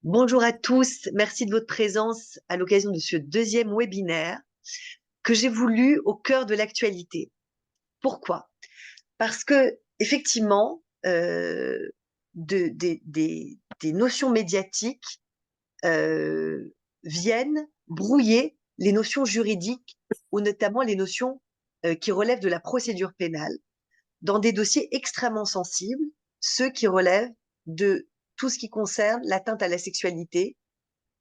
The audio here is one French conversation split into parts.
Bonjour à tous, merci de votre présence à l'occasion de ce deuxième webinaire que j'ai voulu au cœur de l'actualité. Pourquoi? Parce que effectivement, des notions médiatiques euh, viennent brouiller les notions juridiques ou notamment les notions qui relèvent de la procédure pénale dans des dossiers extrêmement sensibles, ceux qui relèvent de tout ce qui concerne l'atteinte à la sexualité.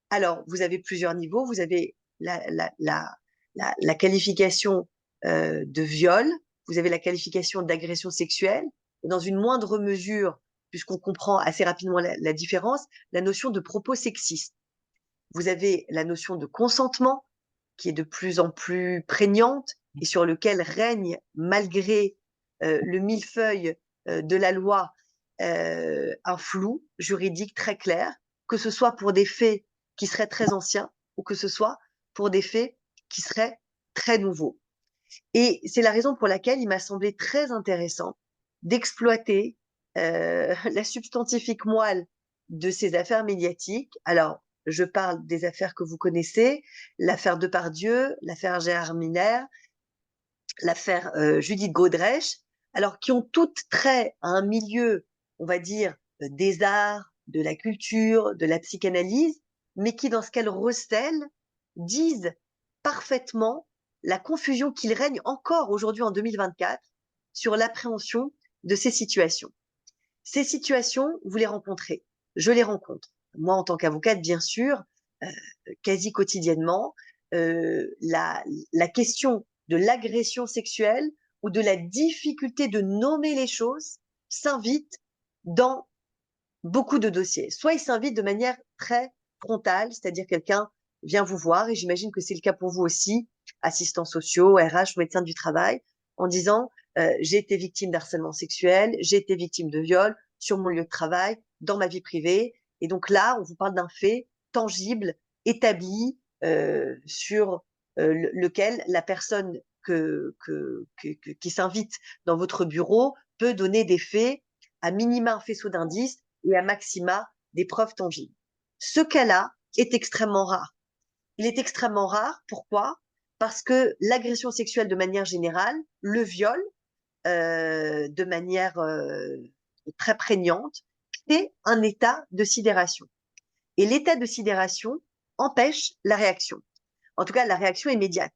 Alors, vous avez plusieurs niveaux. Vous avez la qualification de viol, vous avez la qualification d'agression sexuelle, et dans une moindre mesure, puisqu'on comprend assez rapidement la différence, la notion de propos sexistes. Vous avez la notion de consentement, qui est de plus en plus prégnante et sur lequel règne, malgré le millefeuille de la loi, un flou juridique très clair, que ce soit pour des faits qui seraient très anciens ou que ce soit pour des faits qui seraient très nouveaux. Et c'est la raison pour laquelle il m'a semblé très intéressant d'exploiter la substantifique moelle de ces affaires médiatiques. Alors, je parle des affaires que vous connaissez, l'affaire Depardieu, l'affaire Gérard Miner, l'affaire Judith Godrèche, alors qui ont toutes trait à un milieu, on va dire, des arts, de la culture, de la psychanalyse, mais qui, dans ce qu'elles recèlent, disent parfaitement la confusion qu'il règne encore aujourd'hui en 2024 sur l'appréhension de ces situations. Ces situations, vous les rencontrez. Je les rencontre. Moi, en tant qu'avocate, bien sûr, euh, quasi quotidiennement, la question de l'agression sexuelle ou de la difficulté de nommer les choses s'invite dans beaucoup de dossiers. Soit il s'invite de manière très frontale, c'est-à-dire quelqu'un vient vous voir, et j'imagine que c'est le cas pour vous aussi, assistants sociaux, RH ou médecins du travail, en disant j'ai été victime d'harcèlement sexuel, j'ai été victime de viol sur mon lieu de travail, dans ma vie privée. Et donc là, on vous parle d'un fait tangible, établi, sur lequel la personne qui s'invite dans votre bureau peut donner des faits, à minima un faisceau d'indices, et à maxima des preuves tangibles. Ce cas-là est extrêmement rare. Il est extrêmement rare. Pourquoi? Parce que l'agression sexuelle de manière générale, le viol de manière très prégnante, c'est un état de sidération. Et l'état de sidération empêche la réaction. En tout cas, la réaction immédiate.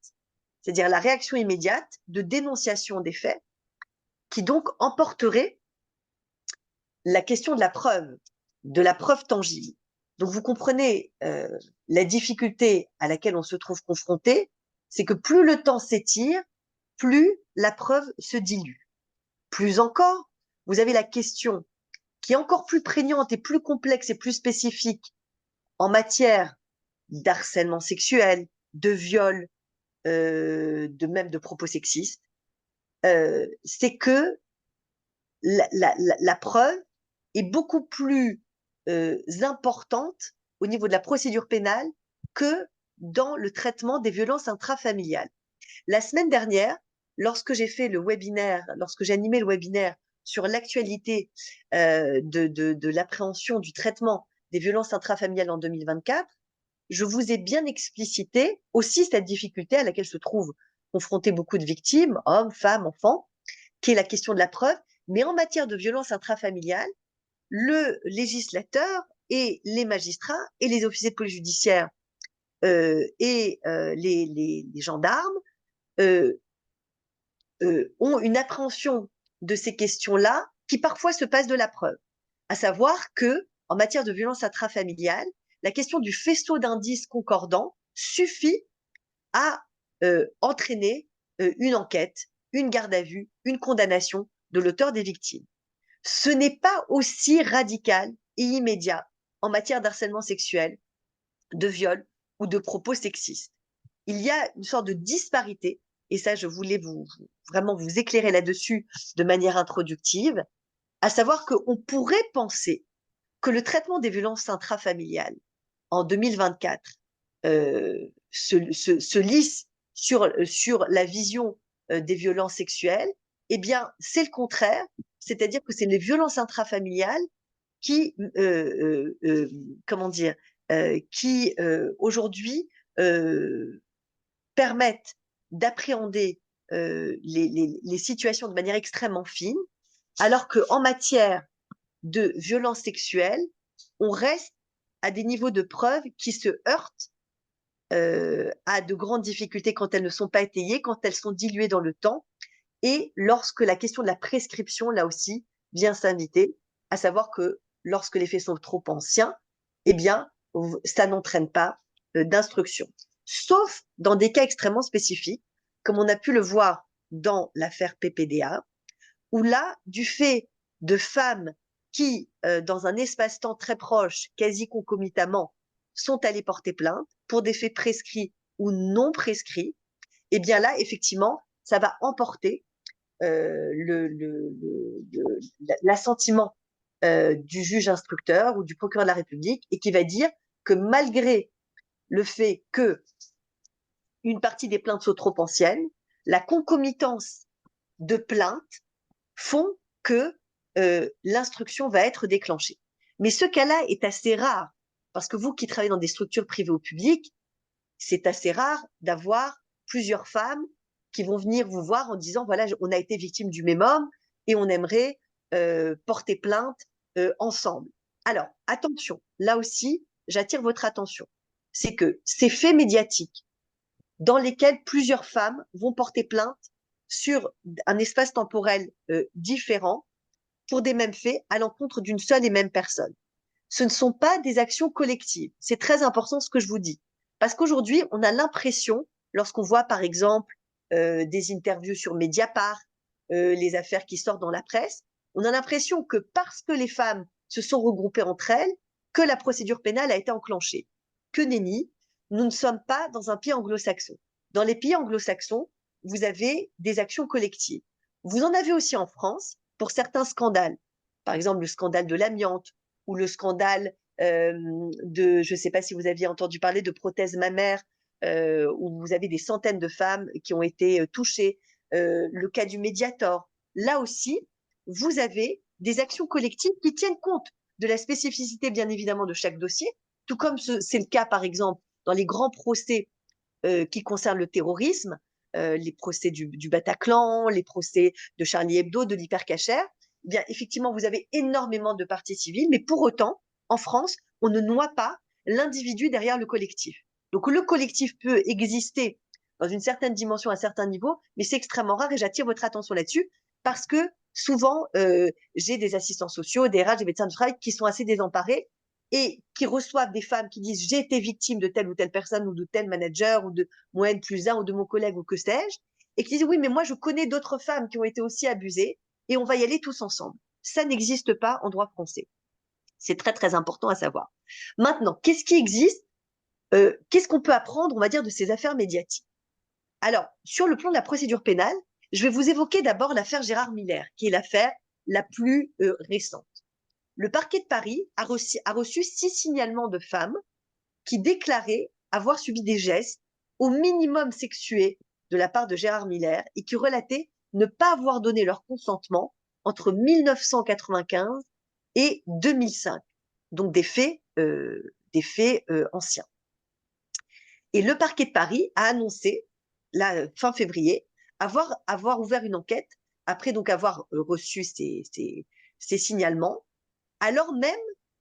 C'est-à-dire la réaction immédiate de dénonciation des faits qui donc emporterait la question de la preuve tangible. Donc vous comprenez la difficulté à laquelle on se trouve confronté, c'est que plus le temps s'étire, plus la preuve se dilue. Plus encore, vous avez la question qui est encore plus prégnante et plus complexe et plus spécifique en matière d'harcèlement sexuel, de viol, de propos sexistes, c'est que la preuve est beaucoup plus importante au niveau de la procédure pénale que dans le traitement des violences intrafamiliales. La semaine dernière, lorsque j'ai animé le webinaire sur l'actualité de l'appréhension du traitement des violences intrafamiliales en 2024, je vous ai bien explicité aussi cette difficulté à laquelle se trouvent confrontées beaucoup de victimes, hommes, femmes, enfants, qui est la question de la preuve. Mais en matière de violence intrafamiliale, le législateur et les magistrats et les officiers de police judiciaire les gendarmes euh, ont une appréhension de ces questions-là qui parfois se passe de la preuve. À savoir que, en matière de violence intrafamiliale, la question du faisceau d'indices concordants suffit à entraîner une enquête, une garde à vue, une condamnation de l'auteur des victimes. Ce n'est pas aussi radical et immédiat en matière d'harcèlement sexuel, de viol ou de propos sexistes. Il y a une sorte de disparité, et ça, je voulais vraiment vous éclairer là-dessus de manière introductive, à savoir qu'on pourrait penser que le traitement des violences intrafamiliales en 2024 se lisse sur la vision des violences sexuelles. Eh bien, c'est le contraire, c'est-à-dire que c'est les violences intrafamiliales qui, comment dire, qui aujourd'hui permettent d'appréhender les situations de manière extrêmement fine, alors qu'en matière de violence sexuelle, on reste à des niveaux de preuve qui se heurtent à de grandes difficultés quand elles ne sont pas étayées, quand elles sont diluées dans le temps, et lorsque la question de la prescription, là aussi, vient s'inviter, à savoir que lorsque les faits sont trop anciens, eh bien, ça n'entraîne pas d'instruction. Sauf dans des cas extrêmement spécifiques, comme on a pu le voir dans l'affaire PPDA, où là, du fait de femmes qui, dans un espace-temps très proche, quasi concomitamment, sont allées porter plainte pour des faits prescrits ou non prescrits, eh bien là, effectivement, ça va emporter l'assentiment du juge instructeur ou du procureur de la République et qui va dire que malgré le fait que une partie des plaintes sont trop anciennes, la concomitance de plaintes font que l'instruction va être déclenchée. Mais ce cas-là est assez rare, parce que vous qui travaillez dans des structures privées ou publiques, c'est assez rare d'avoir plusieurs femmes qui vont venir vous voir en disant, voilà, on a été victime du même homme et on aimerait porter plainte ensemble. Alors, attention, là aussi, j'attire votre attention. C'est que ces faits médiatiques dans lesquels plusieurs femmes vont porter plainte sur un espace temporel différent pour des mêmes faits à l'encontre d'une seule et même personne. Ce ne sont pas des actions collectives. C'est très important ce que je vous dis. Parce qu'aujourd'hui, on a l'impression, lorsqu'on voit par exemple des interviews sur Mediapart, les affaires qui sortent dans la presse, on a l'impression que parce que les femmes se sont regroupées entre elles, que la procédure pénale a été enclenchée. Que nenni, nous ne sommes pas dans un pays anglo-saxon. Dans les pays anglo-saxons, vous avez des actions collectives. Vous en avez aussi en France pour certains scandales. Par exemple, le scandale de l'amiante ou le scandale de, je ne sais pas si vous aviez entendu parler de prothèses mammaires, où vous avez des centaines de femmes qui ont été touchées, le cas du Mediator. Là aussi, vous avez des actions collectives qui tiennent compte de la spécificité, bien évidemment, de chaque dossier, tout comme c'est le cas, par exemple, dans les grands procès qui concernent le terrorisme, les procès du Bataclan, les procès de Charlie Hebdo, de l'hypercacher. Eh bien, effectivement, vous avez énormément de parties civiles, mais pour autant, en France, on ne noie pas l'individu derrière le collectif. Donc, le collectif peut exister dans une certaine dimension, à un certain niveau, mais c'est extrêmement rare et j'attire votre attention là-dessus parce que souvent, j'ai des assistants sociaux, des RH, des médecins du travail qui sont assez désemparés et qui reçoivent des femmes qui disent j'ai été victime de telle ou telle personne ou de tel manager ou de mon N plus 1 ou de mon collègue ou que sais-je, et qui disent oui, mais moi je connais d'autres femmes qui ont été aussi abusées et on va y aller tous ensemble. Ça n'existe pas en droit français. C'est très très important à savoir. Maintenant, qu'est-ce qui existe Qu'est-ce qu'on peut apprendre, on va dire, de ces affaires médiatiques? Alors, sur le plan de la procédure pénale, je vais vous évoquer d'abord l'affaire Gérard Miller, qui est l'affaire la plus récente. Le parquet de Paris a reçu 6 signalements de femmes qui déclaraient avoir subi des gestes au minimum sexués de la part de Gérard Miller et qui relataient ne pas avoir donné leur consentement entre 1995 et 2005. Donc des faits anciens. Et le parquet de Paris a annoncé, là, fin février, avoir ouvert une enquête après donc avoir reçu ces signalements, alors même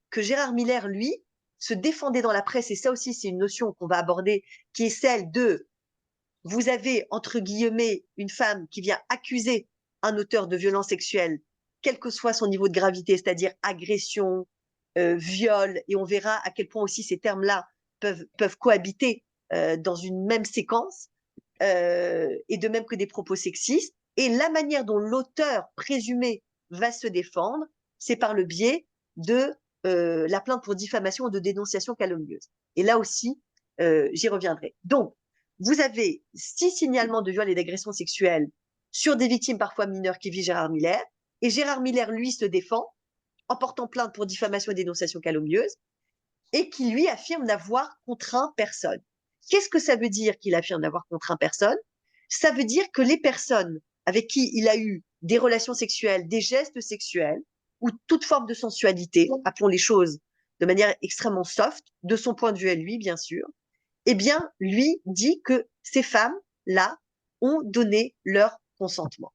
que Gérard Miller, lui, se défendait dans la presse, et ça aussi c'est une notion qu'on va aborder, qui est celle de, vous avez, entre guillemets, une femme qui vient accuser un auteur de violence sexuelle, quel que soit son niveau de gravité, c'est-à-dire agression, viol, et on verra à quel point aussi ces termes-là peuvent cohabiter dans une même séquence, et de même que des propos sexistes, et la manière dont l'auteur présumé va se défendre, c'est par le biais de la plainte pour diffamation ou de dénonciation calomnieuse. Et là aussi, j'y reviendrai. Donc, vous avez 6 signalements de viol et d'agression sexuelle sur des victimes parfois mineures qui vit Gérard Miller, et Gérard Miller, lui, se défend en portant plainte pour diffamation et dénonciation calomnieuse, et qui, lui, affirme n'avoir contraint personne. Qu'est-ce que ça veut dire qu'il affirme n'avoir contraint personne? Ça veut dire que les personnes avec qui il a eu des relations sexuelles, des gestes sexuels, ou toute forme de sensualité, appelons les choses de manière extrêmement soft, de son point de vue à lui, bien sûr, eh bien, lui dit que ces femmes-là ont donné leur consentement.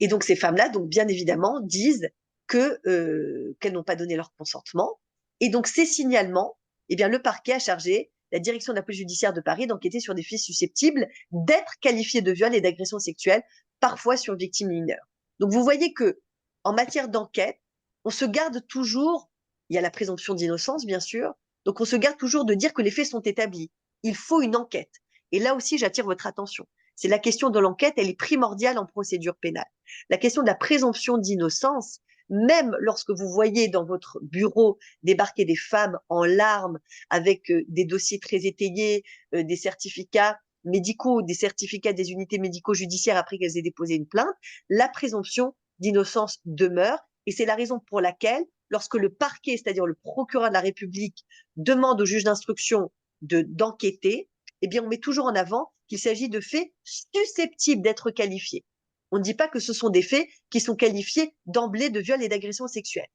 Et donc, ces femmes-là, donc, bien évidemment, disent qu'elles n'ont pas donné leur consentement. Et donc, ces signalements, eh bien, le parquet a chargé la direction de la police judiciaire de Paris d'enquêter sur des faits susceptibles d'être qualifiés de viol et d'agression sexuelle, parfois sur victimes mineures. Donc, vous voyez que, en matière d'enquête, on se garde toujours, il y a la présomption d'innocence, bien sûr, donc on se garde toujours de dire que les faits sont établis. Il faut une enquête. Et là aussi, j'attire votre attention. C'est la question de l'enquête, elle est primordiale en procédure pénale. La question de la présomption d'innocence, même lorsque vous voyez dans votre bureau débarquer des femmes en larmes avec des dossiers très étayés, des certificats médicaux, des certificats des unités médico-judiciaires après qu'elles aient déposé une plainte, la présomption d'innocence demeure. Et c'est la raison pour laquelle, lorsque le parquet, c'est-à-dire le procureur de la République, demande au juge d'instruction d'enquêter, eh bien, on met toujours en avant qu'il s'agit de faits susceptibles d'être qualifiés. On ne dit pas que ce sont des faits qui sont qualifiés d'emblée de viol et d'agression sexuelle.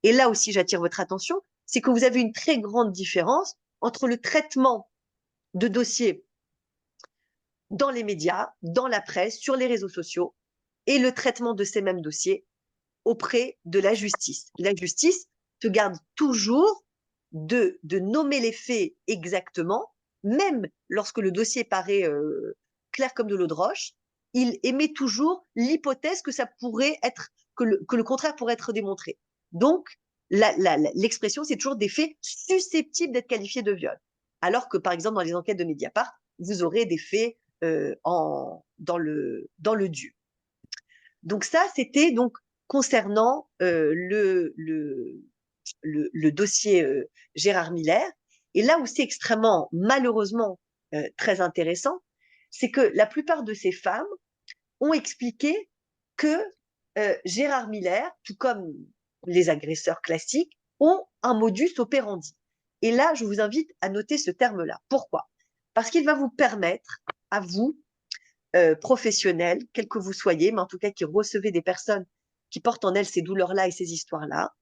Et là aussi, j'attire votre attention, c'est que vous avez une très grande différence entre le traitement de dossiers dans les médias, dans la presse, sur les réseaux sociaux, et le traitement de ces mêmes dossiers auprès de la justice. La justice te garde toujours de nommer les faits exactement, même lorsque le dossier paraît clair comme de l'eau de roche, il émet toujours l'hypothèse que ça pourrait être, que le contraire pourrait être démontré. Donc, l'expression, c'est toujours des faits susceptibles d'être qualifiés de viol. Alors que, par exemple, dans les enquêtes de Mediapart, vous aurez des faits dans le dur. Donc ça, c'était donc concernant le dossier Gérard Miller. Et là où c'est extrêmement, malheureusement, très intéressant, c'est que la plupart de ces femmes ont expliqué que Gérard Miller, tout comme les agresseurs classiques, ont un modus operandi. Et là, je vous invite à noter ce terme-là. Pourquoi? Parce qu'il va vous permettre, à vous, professionnels, quels que vous soyez, mais en tout cas qui recevez des personnes qui portent en elles ces douleurs-là et ces histoires-là,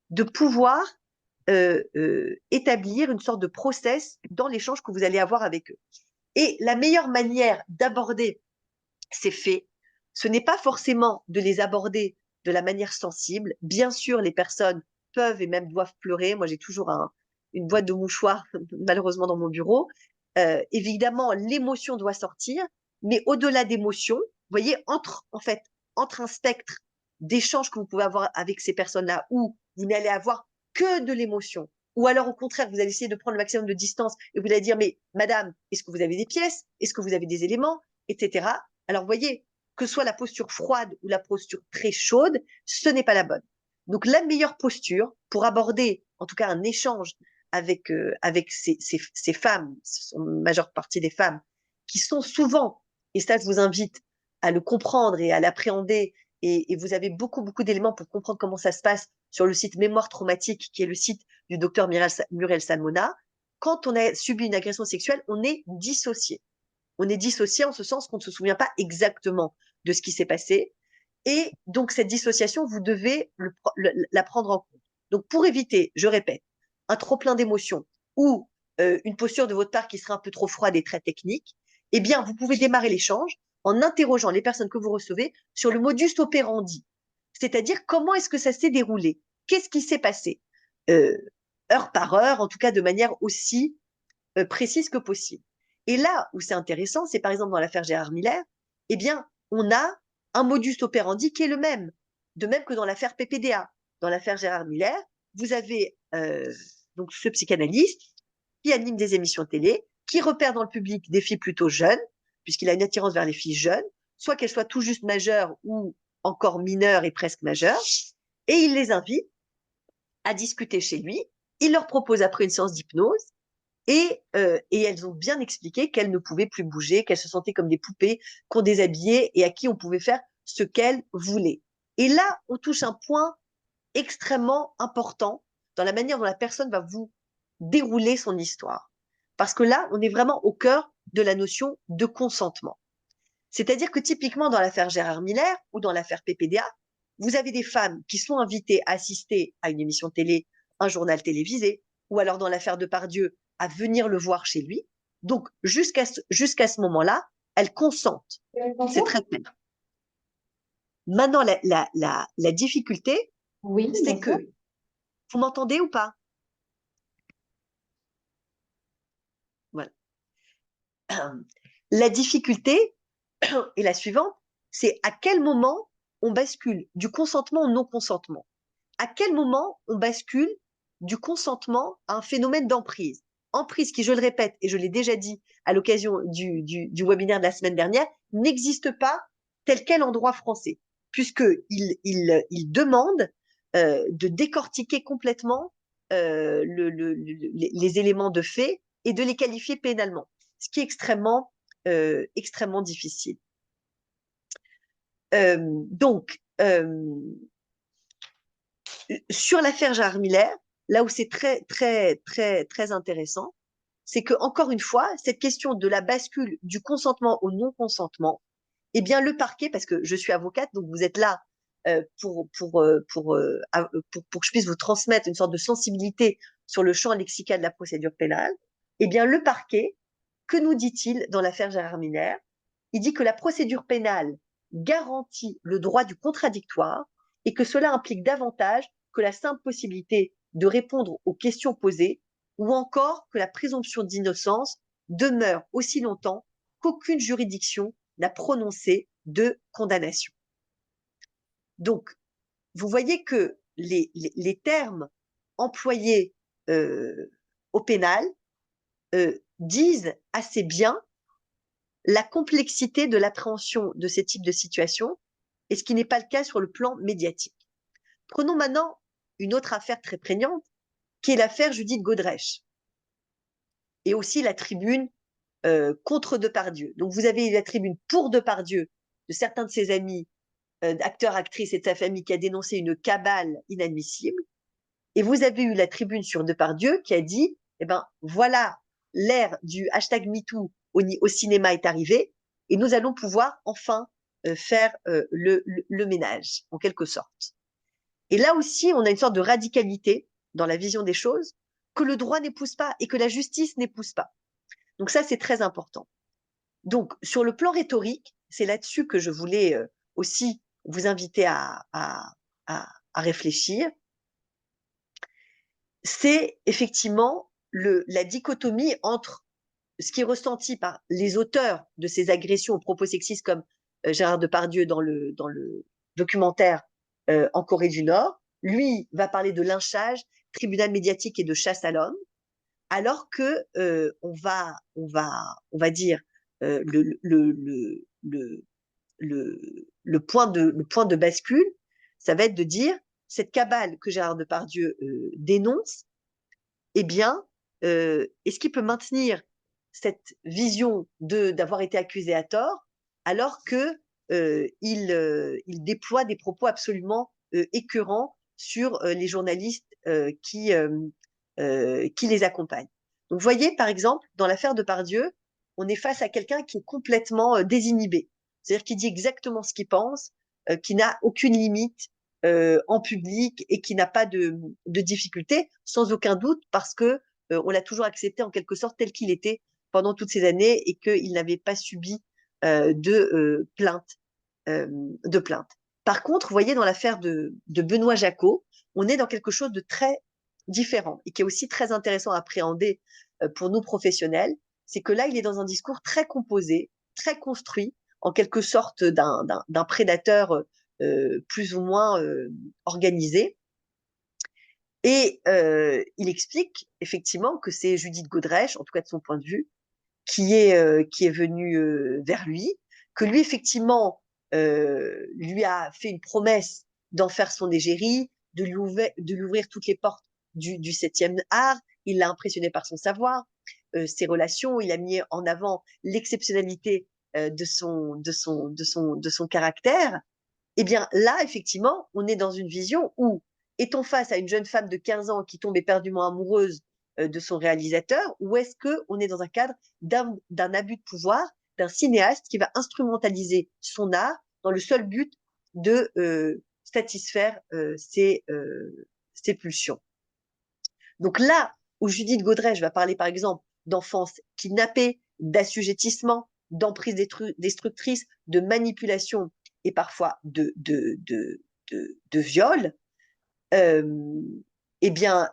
de pouvoir établir une sorte de process dans l'échange que vous allez avoir avec eux. Et la meilleure manière d'aborder ces faits, ce n'est pas forcément de les aborder de la manière sensible. Bien sûr, les personnes peuvent et même doivent pleurer. Moi, j'ai toujours une boîte de mouchoirs, malheureusement, dans mon bureau. Évidemment, l'émotion doit sortir, mais au-delà d'émotion, vous voyez, entre un spectre d'échanges que vous pouvez avoir avec ces personnes-là, où vous n'allez avoir que de l'émotion, ou alors au contraire, vous allez essayer de prendre le maximum de distance et vous allez dire, mais madame, est-ce que vous avez des pièces? Est-ce que vous avez des éléments? Etc. Alors, vous voyez, que ce soit la posture froide ou la posture très chaude, ce n'est pas la bonne. Donc, la meilleure posture pour aborder, en tout cas, un échange avec ces femmes, ce sont la majeure partie des femmes, qui sont souvent, et ça je vous invite à le comprendre et à l'appréhender, et vous avez beaucoup, beaucoup d'éléments pour comprendre comment ça se passe sur le site Mémoire traumatique, qui est le site du docteur Muriel Salmona. Quand on a subi une agression sexuelle, on est dissocié. On est dissocié en ce sens qu'on ne se souvient pas exactement de ce qui s'est passé. Et donc, cette dissociation, vous devez la prendre en compte. Donc, pour éviter, je répète, un trop plein d'émotions ou une posture de votre part qui serait un peu trop froide et très technique, eh bien, vous pouvez démarrer l'échange en interrogeant les personnes que vous recevez sur le modus operandi. C'est-à-dire, comment est-ce que ça s'est déroulé? Qu'est-ce qui s'est passé? Heure par heure, en tout cas de manière aussi précise que possible. Et là où c'est intéressant, c'est par exemple dans l'affaire Gérard Miller, eh bien, on a un modus operandi qui est le même, de même que dans l'affaire PPDA. Dans l'affaire Gérard Miller, vous avez donc ce psychanalyste qui anime des émissions télé, qui repère dans le public des filles plutôt jeunes, puisqu'il a une attirance vers les filles jeunes, soit qu'elles soient tout juste majeures ou encore mineures et presque majeures, et il les invite à discuter chez lui. Il leur propose après une séance d'hypnose et elles ont bien expliqué qu'elles ne pouvaient plus bouger, qu'elles se sentaient comme des poupées qu'on déshabillait et à qui on pouvait faire ce qu'elles voulaient. Et là, on touche un point extrêmement important dans la manière dont la personne va vous dérouler son histoire. Parce que là, on est vraiment au cœur de la notion de consentement. C'est-à-dire que typiquement dans l'affaire Gérard Miller ou dans l'affaire PPDA, vous avez des femmes qui sont invitées à assister à une émission télé, un journal télévisé, ou alors dans l'affaire de Pardieu, à venir le voir chez lui. Donc, jusqu'à ce moment-là, elles consentent. C'est très clair. Maintenant, la difficulté, Oui, c'est bonjour. que, vous m'entendez ou pas? Voilà. La difficulté est la suivante, c'est à quel moment on bascule du consentement au non-consentement. À quel moment on bascule du consentement à un phénomène d'emprise. Emprise qui, je le répète, et je l'ai déjà dit à l'occasion du webinaire de la semaine dernière, n'existe pas tel quel en droit français, puisqu'il demande de décortiquer complètement les éléments de fait et de les qualifier pénalement, ce qui est extrêmement difficile. Donc, sur l'affaire Gérard Miller, là où c'est très intéressant, c'est que, encore une fois, cette question de la bascule du consentement au non-consentement, eh bien, le parquet, parce que je suis avocate, donc vous êtes là pour que je puisse vous transmettre une sorte de sensibilité sur le champ lexical de la procédure pénale, eh bien, le parquet, que nous dit-il dans l'affaire Gérard Miller? Il dit que la procédure pénale garantit le droit du contradictoire et que cela implique davantage que la simple possibilité de répondre aux questions posées ou encore que la présomption d'innocence demeure aussi longtemps qu'aucune juridiction n'a prononcé de condamnation. Donc, vous voyez que les termes employés au pénal disent assez bien la complexité de l'appréhension de ces types de situations, et ce qui n'est pas le cas sur le plan médiatique. Prenons maintenant une autre affaire très prégnante, qui est l'affaire Judith Godrèche, et aussi la tribune contre Depardieu. Donc vous avez la tribune pour Depardieu de certains de ses amis, acteurs, actrices et de sa famille, qui a dénoncé une cabale inadmissible, et vous avez eu la tribune sur Depardieu qui a dit, eh ben voilà, l'ère du hashtag MeToo au cinéma est arrivée, et nous allons pouvoir enfin faire le ménage, en quelque sorte. Et là aussi, on a une sorte de radicalité dans la vision des choses que le droit n'épouse pas et que la justice n'épouse pas. Donc ça, c'est très important. Donc, sur le plan rhétorique, c'est là-dessus que je voulais aussi vous inviter à réfléchir. C'est effectivement la dichotomie entre ce qui est ressenti par les auteurs de ces agressions aux propos sexistes, comme Gérard Depardieu dans le documentaire en Corée du Nord. Lui va parler de lynchage, tribunal médiatique et de chasse à l'homme, alors que on va dire le point de bascule, ça va être de dire cette cabale que Gérard Depardieu dénonce, eh bien, est-ce qu'il peut maintenir cette vision d'avoir été accusé à tort, alors que il déploie des propos absolument écœurants sur les journalistes qui les accompagnent. Donc, vous voyez, par exemple, dans l'affaire Depardieu, on est face à quelqu'un qui est complètement désinhibé, c'est-à-dire qui dit exactement ce qu'il pense, qui n'a aucune limite en public et qui n'a pas de difficulté, sans aucun doute, parce que on l'a toujours accepté en quelque sorte tel qu'il était pendant toutes ces années et qu'il n'avait pas subi de plainte. Par contre, vous voyez, dans l'affaire de Benoît Jacot, on est dans quelque chose de très différent et qui est aussi très intéressant à appréhender pour nous professionnels. C'est que là, il est dans un discours très composé, très construit, en quelque sorte d'un prédateur plus ou moins organisé. Et il explique effectivement que c'est Judith Godrèche, en tout cas de son point de vue, qui est venue vers lui, que lui effectivement lui a fait une promesse d'en faire son égérie, de lui ouvrir toutes les portes du 7e art. Il l'a impressionné par son savoir, ses relations. Il a mis en avant l'exceptionnalité de son caractère. Eh bien, là, effectivement, on est dans une vision où, est-on face à une jeune femme de 15 ans qui tombe éperdument amoureuse de son réalisateur, ou est-ce qu'on est dans un cadre d'un abus de pouvoir, d'un cinéaste qui va instrumentaliser son art dans le seul but de satisfaire ses pulsions. Donc là où Judith Godrèche va parler par exemple d'enfance kidnappée, d'assujettissement, d'emprise destructrice, de manipulation et parfois de viol, eh bien,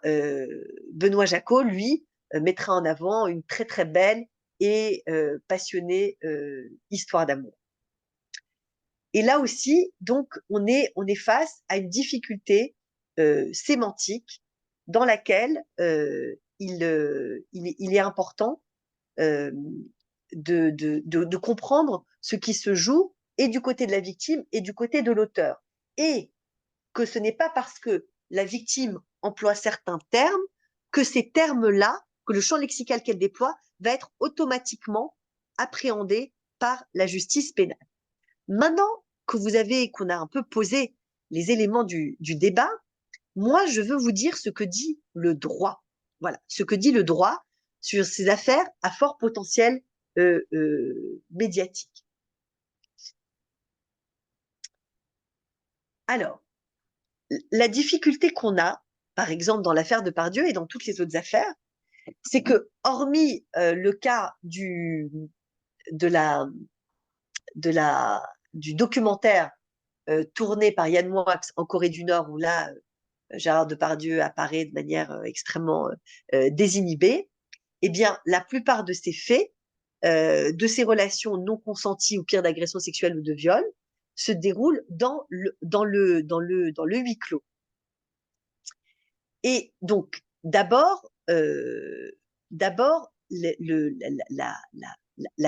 Benoît Jacot, lui, mettra en avant une très très belle et passionnée histoire d'amour. Et là aussi, donc, on est face à une difficulté sémantique dans laquelle il est important de comprendre ce qui se joue et du côté de la victime et du côté de l'auteur. Et que ce n'est pas parce que la victime emploie certains termes que ces termes-là, que le champ lexical qu'elle déploie, va être automatiquement appréhendé par la justice pénale. Maintenant qu'on a un peu posé les éléments du débat, moi, je veux vous dire ce que dit le droit. Voilà, ce que dit le droit sur ces affaires à fort potentiel médiatique. Alors, la difficulté qu'on a, par exemple, dans l'affaire de Pardieu et dans toutes les autres affaires, c'est que, hormis le cas du documentaire tourné par Yann Moix en Corée du Nord, où là, Gérard Depardieu apparaît de manière extrêmement désinhibée, eh bien, la plupart de ces faits, de ces relations non consenties ou pire d'agression sexuelle ou de viol, se déroulent dans le huis clos. Et donc, d'abord, la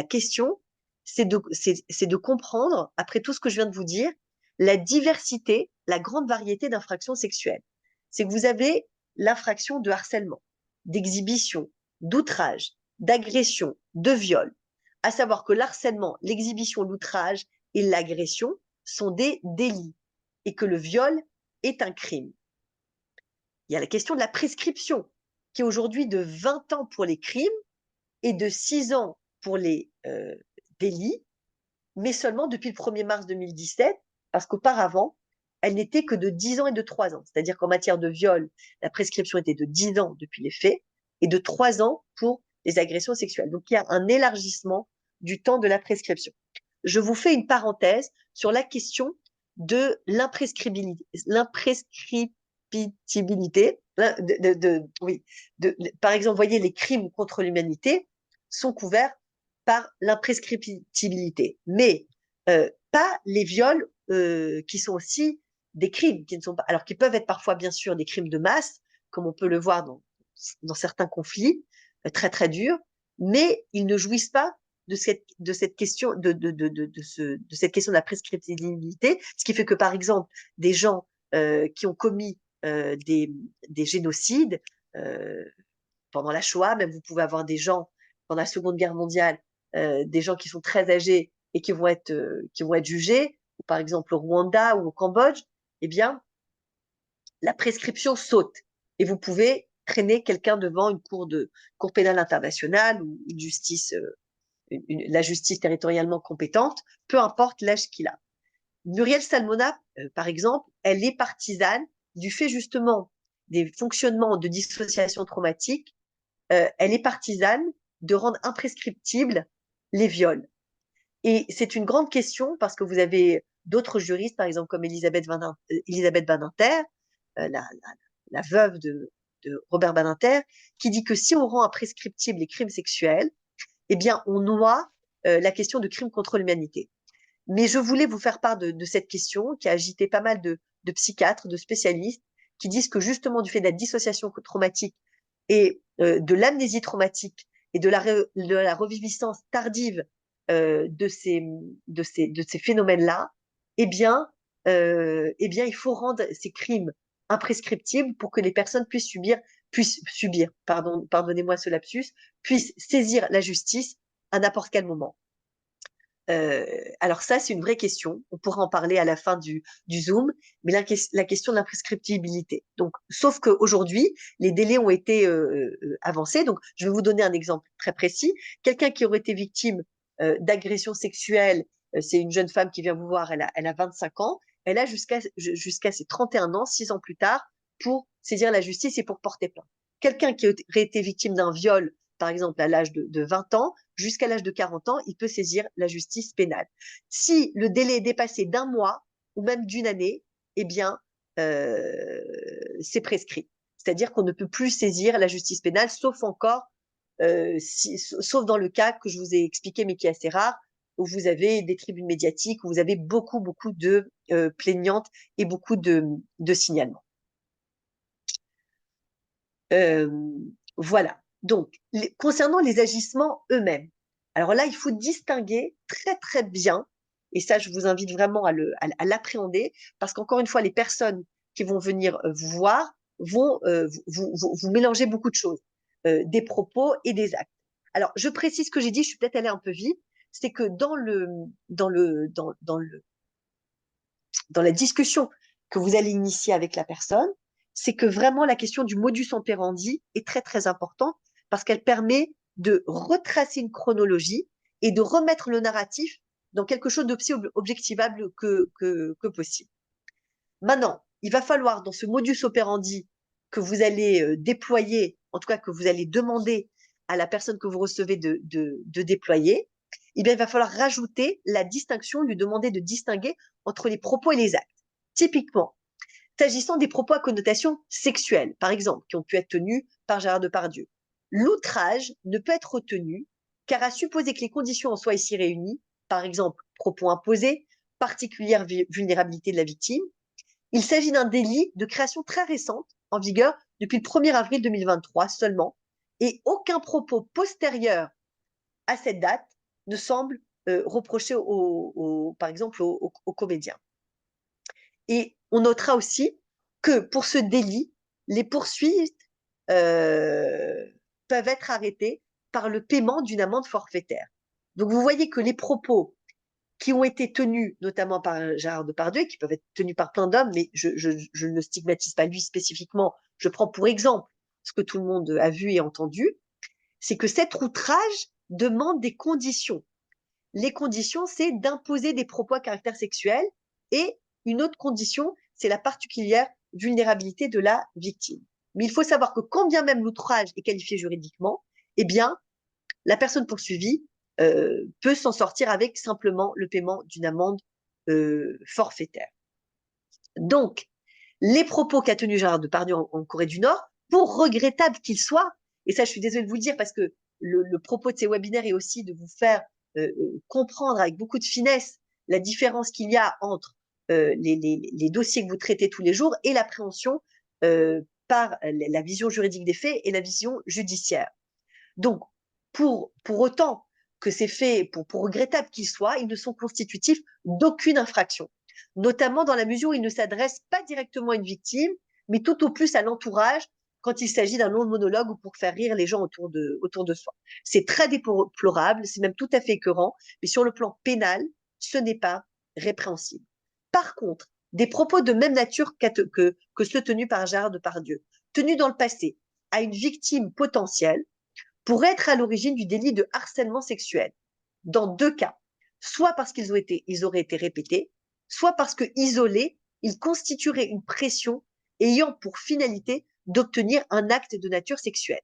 question, c'est de comprendre, après tout ce que je viens de vous dire, la diversité, la grande variété d'infractions sexuelles. C'est que vous avez l'infraction de harcèlement, d'exhibition, d'outrage, d'agression, de viol. À savoir que l'harcèlement, l'exhibition, l'outrage et l'agression sont des délits et que le viol est un crime. Il y a la question de la prescription, qui est aujourd'hui de 20 ans pour les crimes et de 6 ans pour les délits, mais seulement depuis le 1er mars 2017, parce qu'auparavant, elle n'était que de 10 ans et de 3 ans. C'est-à-dire qu'en matière de viol, la prescription était de 10 ans depuis les faits et de 3 ans pour les agressions sexuelles. Donc, il y a un élargissement du temps de la prescription. Je vous fais une parenthèse sur la question de l'imprescriptibilité. Par exemple, voyez, les crimes contre l'humanité sont couverts par l'imprescriptibilité, mais pas les viols qui sont aussi des crimes, qui ne sont pas, alors qui peuvent être parfois bien sûr des crimes de masse, comme on peut le voir dans certains conflits très très durs, mais ils ne jouissent pas de cette question de cette question de la prescriptibilité, ce qui fait que par exemple des gens qui ont commis des génocides pendant la Shoah, même vous pouvez avoir des gens pendant la Seconde Guerre mondiale, des gens qui sont très âgés et qui vont être jugés, par exemple au Rwanda ou au Cambodge, eh bien, la prescription saute et vous pouvez traîner quelqu'un devant une cour pénale internationale ou une justice, la justice territorialement compétente, peu importe l'âge qu'il a. Muriel Salmona, par exemple, elle est partisane du fait justement des fonctionnements de dissociation traumatique, elle est partisane de rendre imprescriptibles les viols. Et c'est une grande question parce que vous avez d'autres juristes, par exemple comme Elisabeth Badinter, la veuve de Robert Badinter, qui dit que si on rend imprescriptibles les crimes sexuels, eh bien on noie la question de crimes contre l'humanité. Mais je voulais vous faire part de cette question qui a agité pas mal de psychiatres, de spécialistes, qui disent que justement du fait de la dissociation traumatique et de l'amnésie traumatique et de la reviviscence tardive de ces phénomènes-là, eh bien, il faut rendre ces crimes imprescriptibles pour que les personnes puissent subir, pardonnez-moi ce lapsus, puissent saisir la justice à n'importe quel moment. Alors ça, c'est une vraie question. On pourra en parler à la fin du Zoom, mais la question de l'imprescriptibilité. Donc, sauf qu'aujourd'hui, les délais ont été avancés. Donc, je vais vous donner un exemple très précis. Quelqu'un qui aurait été victime d'agression sexuelle, c'est une jeune femme qui vient vous voir, elle a 25 ans, elle a jusqu'à ses 31 ans, 6 ans plus tard, pour saisir la justice et pour porter plainte. Quelqu'un qui aurait été victime d'un viol, par exemple à l'âge de 20 ans, jusqu'à l'âge de 40 ans, il peut saisir la justice pénale. Si le délai est dépassé d'un mois ou même d'une année, eh bien, c'est prescrit. C'est-à-dire qu'on ne peut plus saisir la justice pénale, sauf encore, sauf dans le cas que je vous ai expliqué, mais qui est assez rare, où vous avez des tribunes médiatiques, où vous avez beaucoup de plaignantes et beaucoup de signalements. Voilà. Donc, concernant les agissements eux-mêmes, alors là, il faut distinguer très bien, et ça, je vous invite vraiment à l'appréhender, parce qu'encore une fois, les personnes qui vont venir vous voir vont vous mélanger beaucoup de choses, des propos et des actes. Alors, je précise ce que j'ai dit, je suis peut-être allée un peu vite, c'est que dans la discussion que vous allez initier avec la personne, c'est que vraiment la question du modus operandi est très importante parce qu'elle permet de retracer une chronologie et de remettre le narratif dans quelque chose d'aussi objectivable que possible. Maintenant, il va falloir dans ce modus operandi que vous allez déployer, en tout cas que vous allez demander à la personne que vous recevez de déployer, eh bien, il va falloir rajouter la distinction, lui demander de distinguer entre les propos et les actes. Typiquement, s'agissant des propos à connotation sexuelle, par exemple, qui ont pu être tenus par Gérard Depardieu, l'outrage ne peut être retenu car à supposer que les conditions en soient ici réunies, par exemple, propos imposés, particulière vulnérabilité de la victime, il s'agit d'un délit de création très récente, en vigueur depuis le 1er avril 2023 seulement, et aucun propos postérieur à cette date ne semble reprocher, par exemple, aux comédiens. Et on notera aussi que pour ce délit, les poursuites peuvent être arrêtées par le paiement d'une amende forfaitaire. Donc vous voyez que les propos qui ont été tenus notamment par Gérard Depardieu, qui peuvent être tenus par plein d'hommes, mais je ne stigmatise pas lui spécifiquement, je prends pour exemple ce que tout le monde a vu et entendu, c'est que cet outrage demande des conditions. Les conditions, c'est d'imposer des propos à caractère sexuel et une autre condition, c'est la particulière vulnérabilité de la victime. Mais il faut savoir que quand bien même l'outrage est qualifié juridiquement, eh bien, la personne poursuivie peut s'en sortir avec simplement le paiement d'une amende forfaitaire. Donc, les propos qu'a tenus Gérard Depardieu en Corée du Nord, pour regrettable qu'ils soient, et ça je suis désolée de vous le dire parce que le propos de ces webinaires est aussi de vous faire comprendre avec beaucoup de finesse la différence qu'il y a entre les dossiers que vous traitez tous les jours et l'appréhension par la vision juridique des faits et la vision judiciaire. Donc, pour autant que ces faits, pour regrettables qu'ils soient, ils ne sont constitutifs d'aucune infraction, notamment dans la mesure où ils ne s'adressent pas directement à une victime, mais tout au plus à l'entourage quand il s'agit d'un long monologue ou pour faire rire les gens autour de soi. C'est très déplorable, c'est même tout à fait écœurant, mais sur le plan pénal, ce n'est pas répréhensible. Par contre, des propos de même nature que ceux tenus par Gérard Depardieu, tenus dans le passé à une victime potentielle, pourraient être à l'origine du délit de harcèlement sexuel. Dans deux cas, soit parce qu'ils auraient été répétés, soit parce que isolés, ils constitueraient une pression ayant pour finalité d'obtenir un acte de nature sexuelle.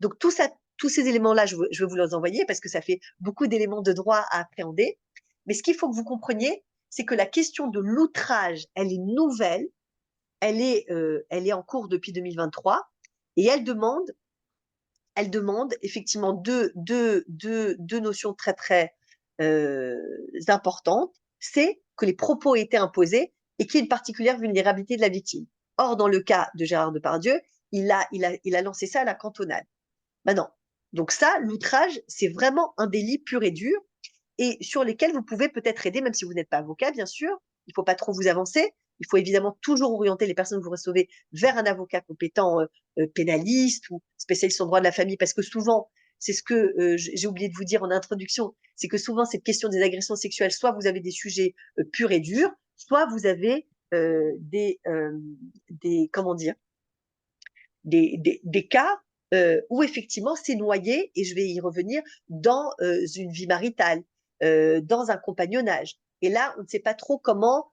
Donc tous ces éléments-là, je vais vous les envoyer parce que ça fait beaucoup d'éléments de droit à appréhender. Mais ce qu'il faut que vous compreniez, c'est que la question de l'outrage, elle est nouvelle, elle est en cours depuis 2023 et elle demande effectivement deux notions très importantes. C'est que les propos aient été imposés et qu'il y ait une particulière vulnérabilité de la victime. Or, dans le cas de Gérard Depardieu, il a lancé ça à la cantonade. Maintenant, donc ça, l'outrage, c'est vraiment un délit pur et dur et sur lesquels vous pouvez peut-être aider, même si vous n'êtes pas avocat, bien sûr. Il ne faut pas trop vous avancer. Il faut évidemment toujours orienter les personnes que vous recevez vers un avocat compétent pénaliste ou spécialiste en droit de la famille, parce que souvent, c'est ce que j'ai oublié de vous dire en introduction, c'est que souvent, cette question des agressions sexuelles, soit vous avez des sujets purs et durs, soit vous avez comment dire, des cas où effectivement c'est noyé, et je vais y revenir, dans une vie maritale, dans un compagnonnage. Et là, on ne sait pas trop comment,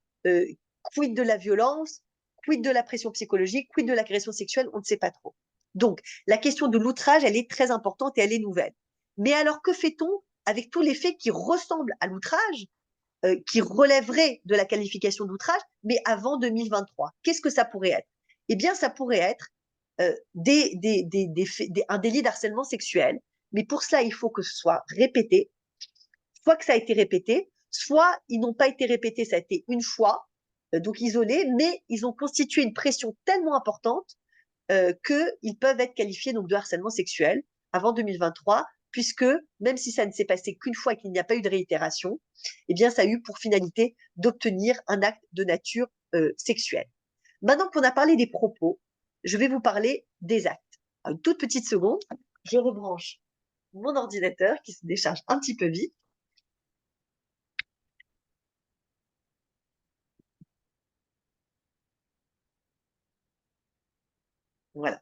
quid de la violence, quid de la pression psychologique, quid de l'agression sexuelle, on ne sait pas trop. Donc, la question de l'outrage, elle est très importante et elle est nouvelle. Mais alors, que fait-on avec tous les faits qui ressemblent à l'outrage, qui relèveraient de la qualification d'outrage, mais avant 2023? Qu'est-ce que ça pourrait être? Eh bien, ça pourrait être un délit d'harcèlement sexuel. Mais pour cela, il faut que ce soit répété, soit que ça a été répété, soit ils n'ont pas été répétés, ça a été une fois, donc isolé, mais ils ont constitué une pression tellement importante qu'ils peuvent être qualifiés donc de harcèlement sexuel avant 2023, puisque même si ça ne s'est passé qu'une fois et qu'il n'y a pas eu de réitération, eh bien, ça a eu pour finalité d'obtenir un acte de nature sexuelle. Maintenant qu'on a parlé des propos, je vais vous parler des actes. Alors, une toute petite seconde, je rebranche mon ordinateur qui se décharge un petit peu vite. Voilà.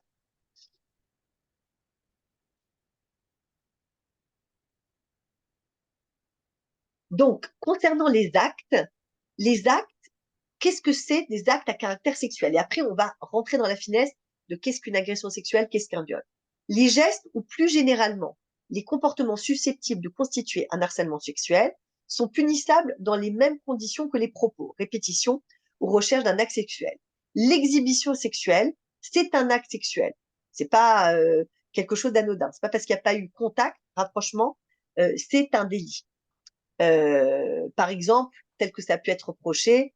Donc, concernant les actes, qu'est-ce que c'est des actes à caractère sexuel? Et après, on va rentrer dans la finesse de qu'est-ce qu'une agression sexuelle, qu'est-ce qu'un viol. Les gestes, ou plus généralement, les comportements susceptibles de constituer un harcèlement sexuel, sont punissables dans les mêmes conditions que les propos, répétition ou recherche d'un acte sexuel. L'exhibition sexuelle, c'est un acte sexuel. C'est pas quelque chose d'anodin. C'est pas parce qu'il n'y a pas eu contact, rapprochement, c'est un délit. Par exemple, tel que ça a pu être reproché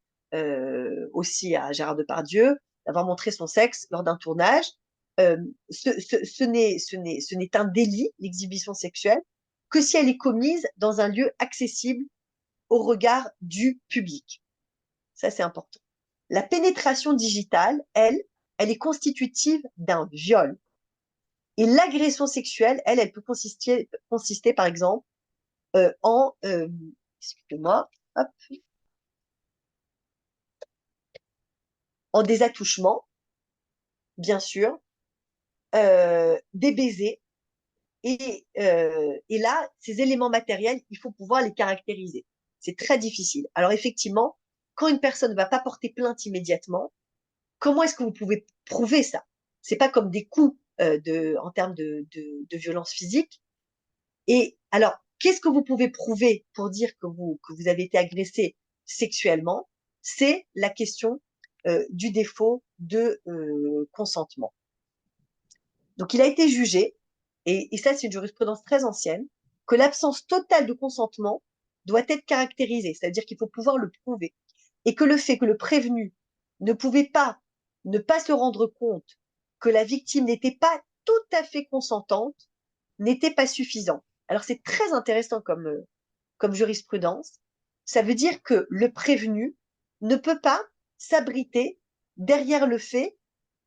aussi à Gérard Depardieu, d'avoir montré son sexe lors d'un tournage. Ce n'est un délit, l'exhibition sexuelle, que si elle est commise dans un lieu accessible au regard du public. Ça, c'est important. La pénétration digitale, elle est constitutive d'un viol. Et l'agression sexuelle, elle peut consister par exemple, excusez-moi, hop, en des attouchements, bien sûr, des baisers. Et là, ces éléments matériels, il faut pouvoir les caractériser. C'est très difficile. Alors effectivement, quand une personne ne va pas porter plainte immédiatement, comment est-ce que vous pouvez prouver ça? C'est pas comme des coups en termes de violence physique. Et alors, qu'est-ce que vous pouvez prouver pour dire que vous avez été agressé sexuellement? C'est la question du défaut de consentement. Donc, il a été jugé, et ça, c'est une jurisprudence très ancienne, que l'absence totale de consentement doit être caractérisée, c'est-à-dire qu'il faut pouvoir le prouver, et que le fait que le prévenu ne pouvait pas ne pas se rendre compte que la victime n'était pas tout à fait consentante n'était pas suffisant. Alors, c'est très intéressant comme jurisprudence. Ça veut dire que le prévenu ne peut pas s'abriter derrière le fait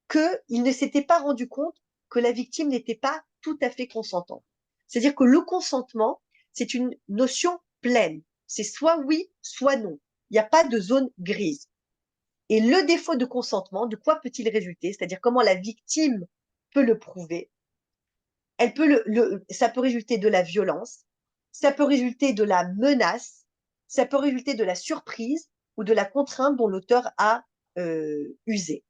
qu'il ne s'était pas rendu compte que la victime n'était pas tout à fait consentante. C'est-à-dire que le consentement, c'est une notion pleine. C'est soit oui, soit non. Il n'y a pas de zone grise. Et le défaut de consentement, de quoi peut-il résulter? C'est-à-dire comment la victime peut le prouver. Ça peut résulter de la violence, ça peut résulter de la menace, ça peut résulter de la surprise ou de la contrainte dont l'auteur a usé.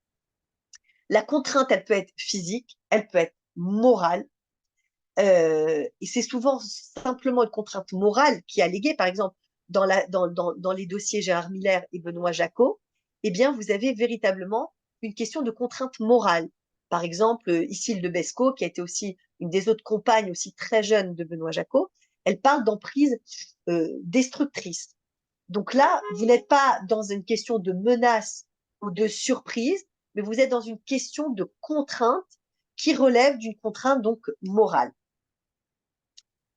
La contrainte, elle peut être physique, elle peut être morale. Et c'est souvent simplement une contrainte morale qui est alléguée. Par exemple, dans les dossiers Gérard Miller et Benoît Jacot, eh bien, vous avez véritablement une question de contrainte morale. Par exemple, Isilde Besco, qui a été aussi une des autres compagnes aussi très jeune de Benoît Jacot, elle parle d'emprise destructrice. Donc là, vous n'êtes pas dans une question de menace ou de surprise, mais vous êtes dans une question de contrainte qui relève d'une contrainte donc morale.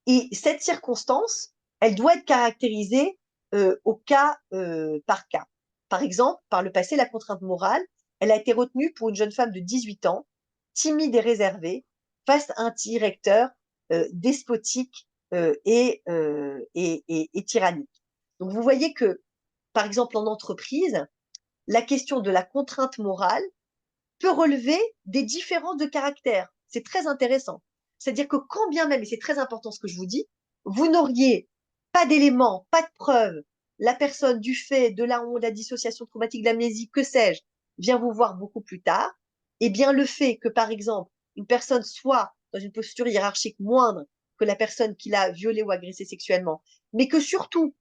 Et cette circonstance, elle doit être caractérisée au cas par cas. Par exemple, par le passé, la contrainte morale, elle a été retenue pour une jeune femme de 18 ans, timide et réservée, face à un directeur despotique et tyrannique. Donc vous voyez que, par exemple, en entreprise, la question de la contrainte morale peut relever des différences de caractère. C'est très intéressant. C'est-à-dire que quand bien même, et c'est très important ce que je vous dis, vous n'auriez pas d'éléments, pas de preuves, la personne, du fait de la honte, de la dissociation traumatique, de l'amnésie, que sais-je, vient vous voir beaucoup plus tard, eh bien, le fait que, par exemple, une personne soit dans une posture hiérarchique moindre que la personne qui l'a violée ou agressée sexuellement, mais que surtout,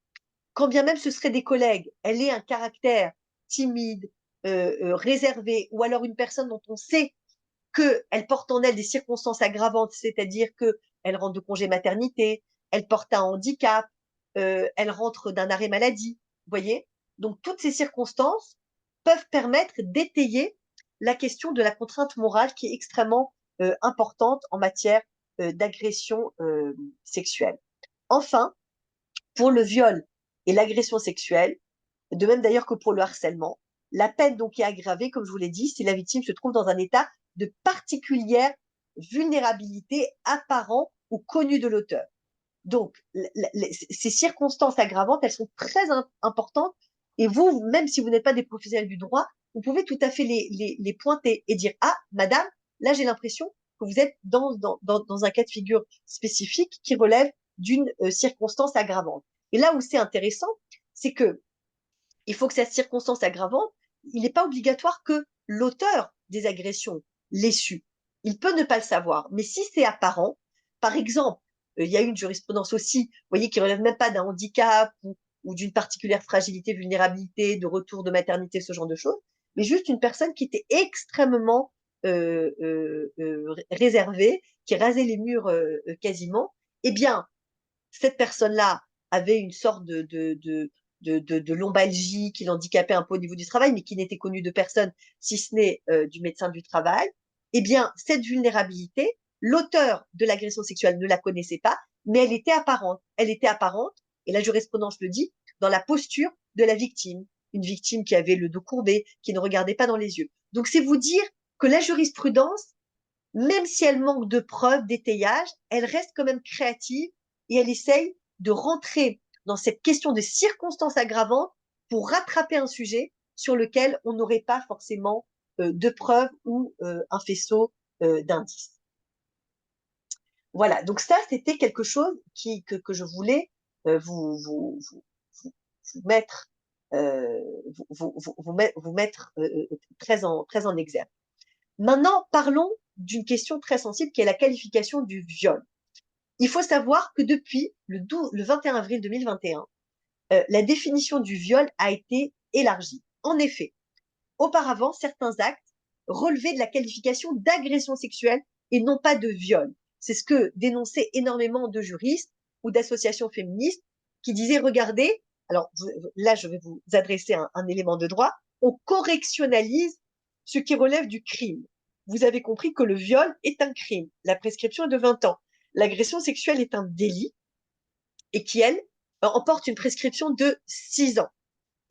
quand bien même ce seraient des collègues, elle ait un caractère timide, réservé, ou alors une personne dont on sait qu'elle porte en elle des circonstances aggravantes, c'est-à-dire qu'elle rentre de congé maternité, elle porte un handicap, elle rentre d'un arrêt maladie, vous voyez. Donc toutes ces circonstances peuvent permettre d'étayer la question de la contrainte morale qui est extrêmement importante en matière d'agression sexuelle. Enfin, pour le viol et l'agression sexuelle, de même d'ailleurs que pour le harcèlement, la peine donc est aggravée, comme je vous l'ai dit, si la victime se trouve dans un état de particulière vulnérabilité apparent ou connu de l'auteur. Donc, ces circonstances aggravantes, elles sont très importantes et vous, même si vous n'êtes pas des professionnels du droit, vous pouvez tout à fait les pointer et dire, ah, madame, là j'ai l'impression que vous êtes dans un cas de figure spécifique qui relève d'une circonstance aggravante. Et là où c'est intéressant, c'est que il faut que cette circonstance aggravante, il n'est pas obligatoire que l'auteur des agressions l'ait su. Il peut ne pas le savoir, mais si c'est apparent, par exemple, il y a une jurisprudence aussi, vous voyez, qui relève même pas d'un handicap ou d'une particulière fragilité, vulnérabilité, de retour de maternité, ce genre de choses, mais juste une personne qui était extrêmement réservée, qui rasait les murs quasiment, eh bien, cette personne-là avait une sorte de lombalgie qui l'handicapait un peu au niveau du travail, mais qui n'était connue de personne, si ce n'est du médecin du travail, eh bien, cette vulnérabilité, l'auteur de l'agression sexuelle ne la connaissait pas, mais elle était apparente. Elle était apparente, et la jurisprudence le dit, dans la posture de la victime. Une victime qui avait le dos courbé, qui ne regardait pas dans les yeux. Donc, c'est vous dire que la jurisprudence, même si elle manque de preuves, d'étayage, elle reste quand même créative et elle essaye de rentrer dans cette question de circonstances aggravantes pour rattraper un sujet sur lequel on n'aurait pas forcément de preuves ou un faisceau d'indices. Voilà, donc ça, c'était quelque chose que je voulais vous mettre, vous mettre très en exergue. Maintenant, parlons d'une question très sensible qui est la qualification du viol. Il faut savoir que depuis le 21 avril 2021, la définition du viol a été élargie. En effet, auparavant, certains actes relevaient de la qualification d'agression sexuelle et non pas de viol. C'est ce que dénonçaient énormément de juristes ou d'associations féministes qui disaient, regardez, alors là, je vais vous adresser un élément de droit, on correctionnalise ce qui relève du crime. Vous avez compris que le viol est un crime. La prescription est de 20 ans. L'agression sexuelle est un délit et qui, elle, emporte une prescription de 6 ans.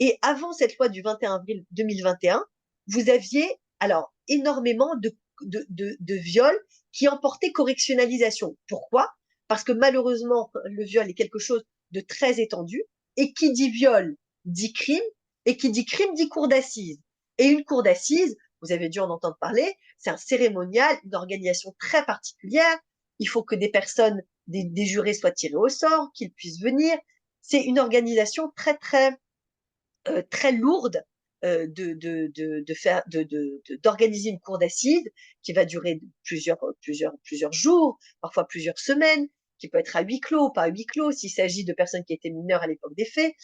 Et avant cette loi du 21 avril 2021, vous aviez alors énormément de viols qui emportaient correctionnalisation. Pourquoi? Parce que malheureusement, le viol est quelque chose de très étendu. Et qui dit viol dit crime, et qui dit crime dit cour d'assises. Et une cour d'assises, vous avez dû en entendre parler, c'est un cérémonial, une organisation très particulière. Il faut que des personnes, des jurés soient tirés au sort, qu'ils puissent venir. C'est une organisation très lourde d'organiser une cour d'assises qui va durer plusieurs jours, parfois plusieurs semaines, qui peut être à huis clos, pas à huis clos, s'il s'agit de personnes qui étaient mineures à l'époque des faits.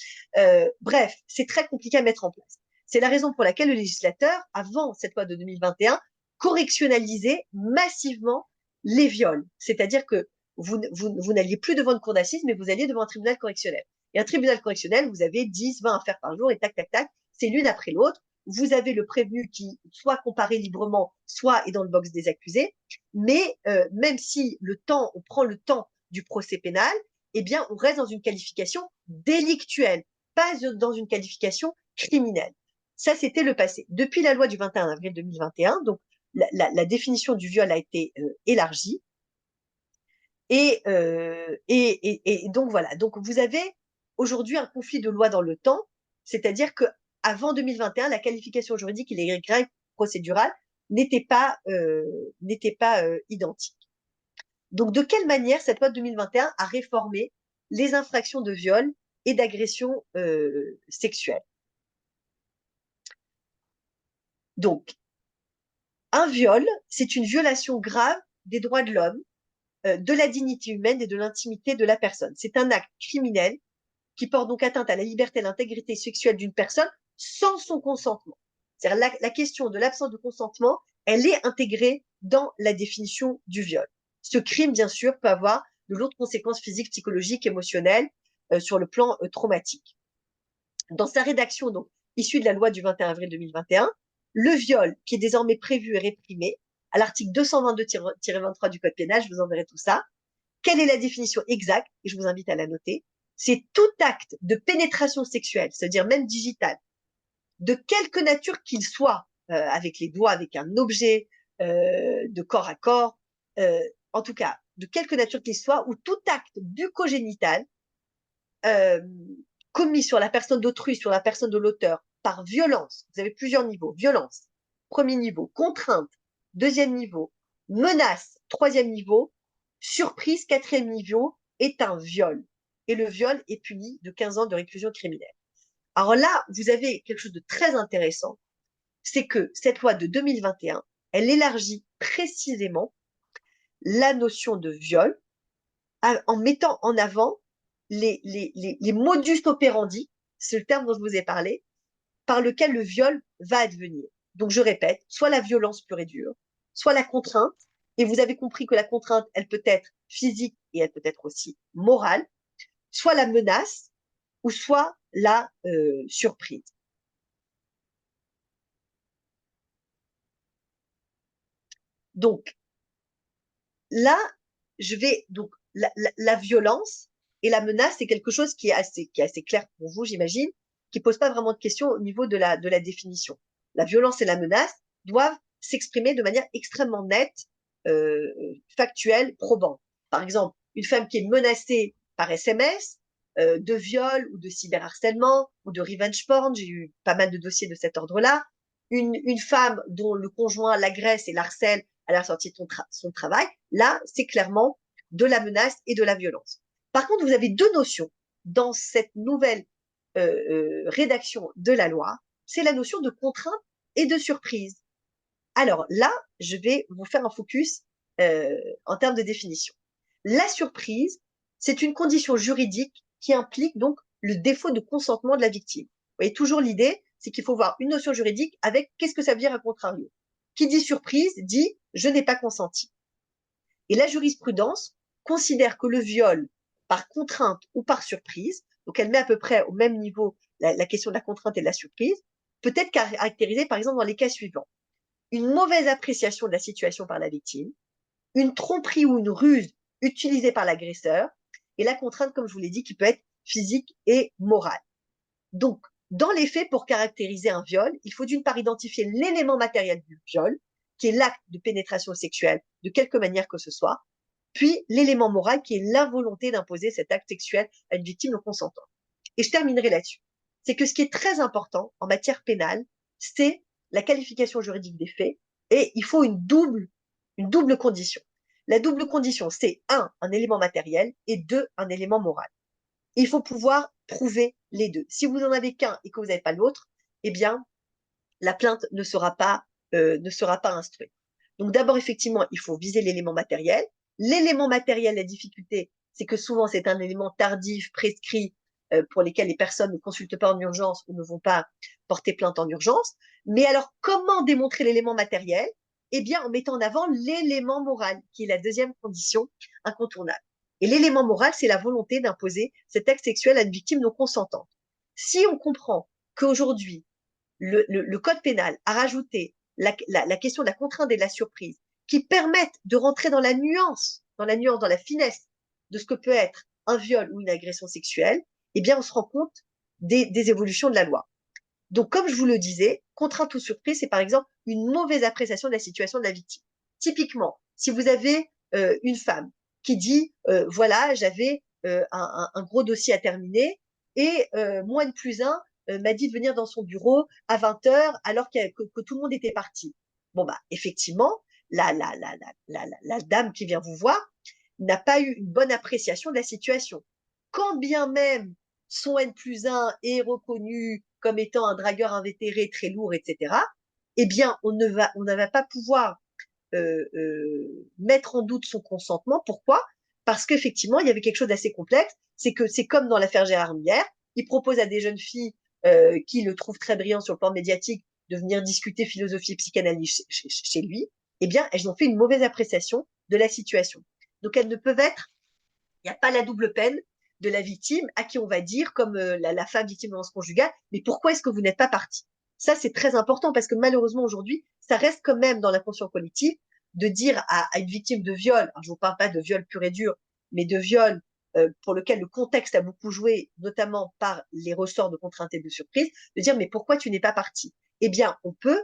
Bref, c'est très compliqué à mettre en place. C'est la raison pour laquelle le législateur, avant cette loi de 2021, correctionnalisait massivement les viols. C'est-à-dire que vous n'alliez plus devant une cour d'assises, mais vous alliez devant un tribunal correctionnel. Et un tribunal correctionnel, vous avez 10, 20 affaires par jour et tac, tac, tac, c'est l'une après l'autre. Vous avez le prévenu qui soit comparé librement, soit est dans le box des accusés. Mais même si on prend le temps du procès pénal, eh bien, on reste dans une qualification délictuelle, pas dans une qualification criminelle. Ça, c'était le passé. Depuis la loi du 21 avril 2021, donc la définition du viol a été élargie. Et donc voilà. Donc vous avez aujourd'hui un conflit de loi dans le temps, c'est-à-dire que avant 2021, la qualification juridique et les règles procédurales n'étaient pas identiques. Donc de quelle manière cette loi de 2021 a réformé les infractions de viol et d'agression sexuelle. Donc, un viol, c'est une violation grave des droits de l'homme, de la dignité humaine et de l'intimité de la personne. C'est un acte criminel qui porte donc atteinte à la liberté et à l'intégrité sexuelle d'une personne sans son consentement. C'est-à-dire la question de l'absence de consentement, elle est intégrée dans la définition du viol. Ce crime, bien sûr, peut avoir de lourdes conséquences physiques, psychologiques, émotionnelles sur le plan traumatique. Dans sa rédaction, donc, issue de la loi du 21 avril 2021, le viol, qui est désormais prévu et réprimé, à l'article 222-23 du Code pénal, je vous enverrai tout ça. Quelle est la définition exacte? Et je vous invite à la noter. C'est tout acte de pénétration sexuelle, c'est-à-dire même digitale, de quelque nature qu'il soit, avec les doigts, avec un objet, de corps à corps, en tout cas, de quelque nature qu'il soit, ou tout acte bucogénital euh, commis sur la personne d'autrui, sur la personne de l'auteur, par violence. Vous avez plusieurs niveaux. Violence, premier niveau. Contrainte, deuxième niveau. Menace, troisième niveau. Surprise, quatrième niveau, est un viol. Et le viol est puni de 15 ans de réclusion criminelle. Alors là, vous avez quelque chose de très intéressant, c'est que cette loi de 2021, elle élargit précisément la notion de viol en mettant en avant les modus operandi, c'est le terme dont je vous ai parlé, par lequel le viol va advenir. Donc je répète, soit la violence pure et dure, soit la contrainte, et vous avez compris que la contrainte, elle peut être physique et elle peut être aussi morale, soit la menace ou soit la surprise. Donc là, donc la violence et la menace, c'est quelque chose qui est assez clair pour vous, j'imagine, qui pose pas vraiment de questions au niveau de la définition. La violence et la menace doivent s'exprimer de manière extrêmement nette, factuelle, probante. Par exemple, une femme qui est menacée par SMS, de viol ou de cyberharcèlement ou de revenge porn, j'ai eu pas mal de dossiers de cet ordre-là. Une femme dont le conjoint l'agresse et l'harcèle à la sortie de son travail, là, c'est clairement de la menace et de la violence. Par contre, vous avez deux notions dans cette nouvelle rédaction de la loi, c'est la notion de contrainte et de surprise. Alors là, je vais vous faire un focus en termes de définition. La surprise, c'est une condition juridique qui implique donc le défaut de consentement de la victime. Vous voyez, toujours l'idée, c'est qu'il faut voir une notion juridique avec qu'est-ce que ça veut dire à contrario. Qui dit surprise dit je n'ai pas consenti. Et la jurisprudence considère que le viol par contrainte ou par surprise, donc elle met à peu près au même niveau la question de la contrainte et de la surprise, peut être caractérisée par exemple dans les cas suivants. Une mauvaise appréciation de la situation par la victime, une tromperie ou une ruse utilisée par l'agresseur, et la contrainte, comme je vous l'ai dit, qui peut être physique et morale. Donc, dans les faits, pour caractériser un viol, il faut d'une part identifier l'élément matériel du viol, qui est l'acte de pénétration sexuelle de quelque manière que ce soit, puis l'élément moral, qui est la volonté d'imposer cet acte sexuel à une victime non consentante. Et je terminerai là-dessus. C'est que ce qui est très important en matière pénale, c'est la qualification juridique des faits, et il faut une double condition. La double condition, c'est un élément matériel, et deux, un élément moral. Il faut pouvoir prouver les deux. Si vous en avez qu'un et que vous n'avez pas l'autre, eh bien, la plainte ne sera pas instruite. Donc d'abord, effectivement, il faut viser l'élément matériel. L'élément matériel, la difficulté, c'est que souvent c'est un élément tardif, prescrit, pour lesquels les personnes ne consultent pas en urgence ou ne vont pas porter plainte en urgence. Mais alors, comment démontrer l'élément matériel? Eh bien, en mettant en avant l'élément moral, qui est la deuxième condition incontournable. Et l'élément moral, c'est la volonté d'imposer cet acte sexuel à une victime non consentante. Si on comprend qu'aujourd'hui, le code pénal a rajouté la question de la contrainte et de la surprise qui permettent de rentrer dans la nuance, dans la finesse de ce que peut être un viol ou une agression sexuelle, eh bien, on se rend compte des évolutions de la loi. Donc, comme je vous le disais, contrainte ou surprise, c'est par exemple une mauvaise appréciation de la situation de la victime. Typiquement, si vous avez une femme qui dit, voilà, j'avais un gros dossier à terminer et moi, N plus 1, m'a dit de venir dans son bureau à 20 heures alors que tout le monde était parti. Bon, bah, effectivement, la dame qui vient vous voir n'a pas eu une bonne appréciation de la situation. Quand bien même son N+1 est reconnu comme étant un dragueur invétéré très lourd, etc., eh bien, on ne va pas pouvoir mettre en doute son consentement. Pourquoi? Parce qu'effectivement, il y avait quelque chose d'assez complexe. C'est que c'est comme dans l'affaire Gérard Miller, il propose à des jeunes filles qui le trouvent très brillant sur le plan médiatique de venir discuter philosophie et psychanalyse chez lui. Eh bien, elles ont fait une mauvaise appréciation de la situation. Donc, elles ne peuvent être, il n'y a pas la double peine de la victime à qui on va dire, comme la femme victime de violence conjugale, mais pourquoi est-ce que vous n'êtes pas parti? Ça, c'est très important parce que malheureusement, aujourd'hui, ça reste quand même dans l'inconscient collectif de dire à une victime de viol, alors je ne vous parle pas de viol pur et dur, mais de viol pour lequel le contexte a beaucoup joué, notamment par les ressorts de contrainte et de surprise, de dire mais pourquoi tu n'es pas parti? Eh bien, on peut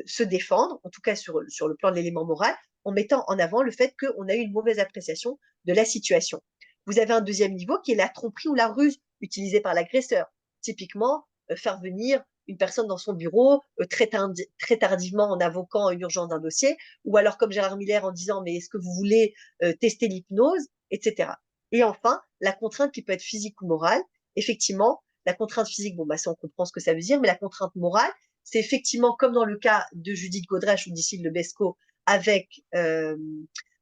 se défendre, en tout cas sur le plan de l'élément moral, en mettant en avant le fait qu'on a eu une mauvaise appréciation de la situation. Vous avez un deuxième niveau qui est la tromperie ou la ruse utilisée par l'agresseur. Typiquement, faire venir une personne dans son bureau très tardivement en invoquant une urgence d'un dossier, ou alors comme Gérard Miller en disant mais est-ce que vous voulez tester l'hypnose, etc. Et enfin, la contrainte qui peut être physique ou morale. Effectivement, la contrainte physique, bon, bah, ça on comprend ce que ça veut dire, mais la contrainte morale, c'est effectivement comme dans le cas de Judith Godrèche ou d'Isil Lebesco avec,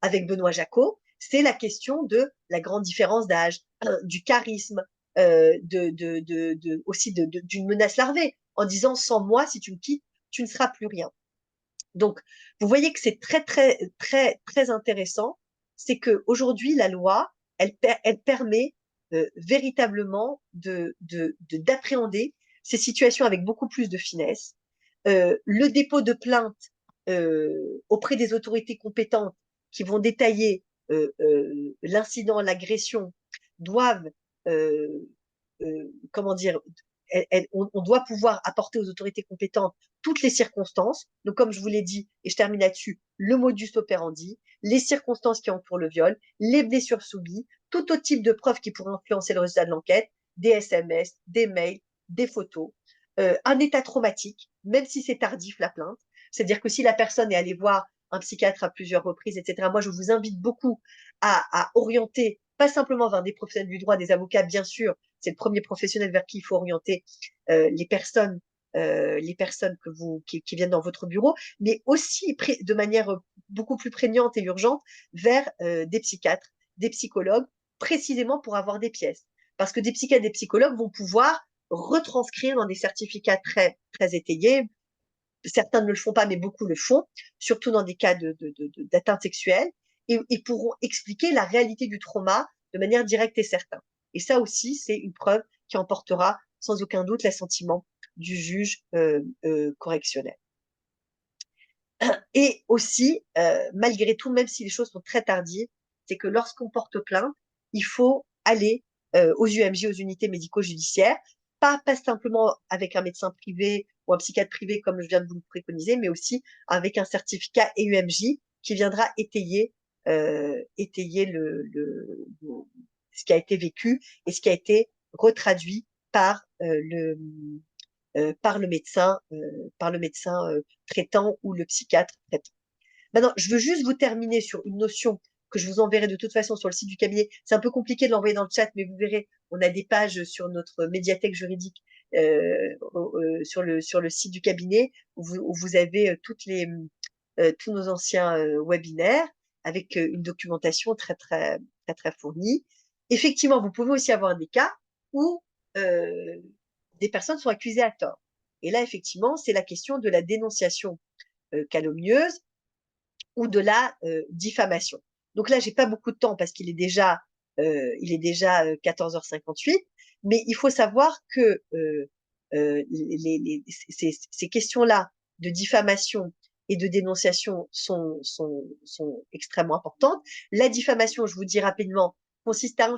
avec Benoît Jacot, c'est la question de la grande différence d'âge, du charisme, aussi d'une menace larvée, en disant sans moi, si tu me quittes, tu ne seras plus rien. Donc, vous voyez que c'est très, très, très, très intéressant. C'est qu'aujourd'hui, la loi, elle permet véritablement d'appréhender ces situations avec beaucoup plus de finesse. Le dépôt de plainte auprès des autorités compétentes qui vont détailler l'incident, l'agression, doivent, euh, comment dire, on doit pouvoir apporter aux autorités compétentes toutes les circonstances. Donc, comme je vous l'ai dit, et je termine là-dessus, le modus operandi, les circonstances qui entourent le viol, les blessures subies, tout autre type de preuves qui pourraient influencer le résultat de l'enquête, des SMS, des mails, des photos, un état traumatique, même si c'est tardif la plainte. C'est-à-dire que si la personne est allée voir un psychiatre à plusieurs reprises, etc., moi, je vous invite beaucoup à orienter, pas simplement vers des professionnels du droit, des avocats, bien sûr, c'est le premier professionnel vers qui il faut orienter les personnes qui viennent dans votre bureau, mais aussi de manière beaucoup plus prégnante et urgente vers des psychiatres, des psychologues, précisément pour avoir des pièces. Parce que des psychiatres, des psychologues vont pouvoir retranscrire dans des certificats très, très étayés. Certains ne le font pas, mais beaucoup le font, surtout dans des cas d'atteinte sexuelle, et pourront expliquer la réalité du trauma de manière directe et certaine. Et ça aussi, c'est une preuve qui emportera sans aucun doute l'assentiment du juge correctionnel. Et aussi, malgré tout, même si les choses sont très tardives, c'est que lorsqu'on porte plainte, il faut aller aux UMJ, aux unités médico-judiciaires, pas simplement avec un médecin privé ou un psychiatre privé comme je viens de vous le préconiser, mais aussi avec un certificat EUMJ qui viendra étayer ce qui a été vécu et ce qui a été retraduit par le médecin traitant ou le psychiatre traitant. Maintenant, je veux juste vous terminer sur une notion que je vous enverrai de toute façon sur le site du cabinet. C'est un peu compliqué de l'envoyer dans le chat, mais vous verrez, on a des pages sur notre médiathèque juridique sur le site du cabinet où vous avez tous nos anciens webinaires avec une documentation très, très, très, très fournie. Effectivement, vous pouvez aussi avoir des cas où des personnes sont accusées à tort. Et là, effectivement, c'est la question de la dénonciation calomnieuse ou de la diffamation. Donc là, j'ai pas beaucoup de temps parce il est déjà 14h58, mais il faut savoir que ces questions-là de diffamation et de dénonciation sont extrêmement importantes. La diffamation, je vous dis rapidement, consiste à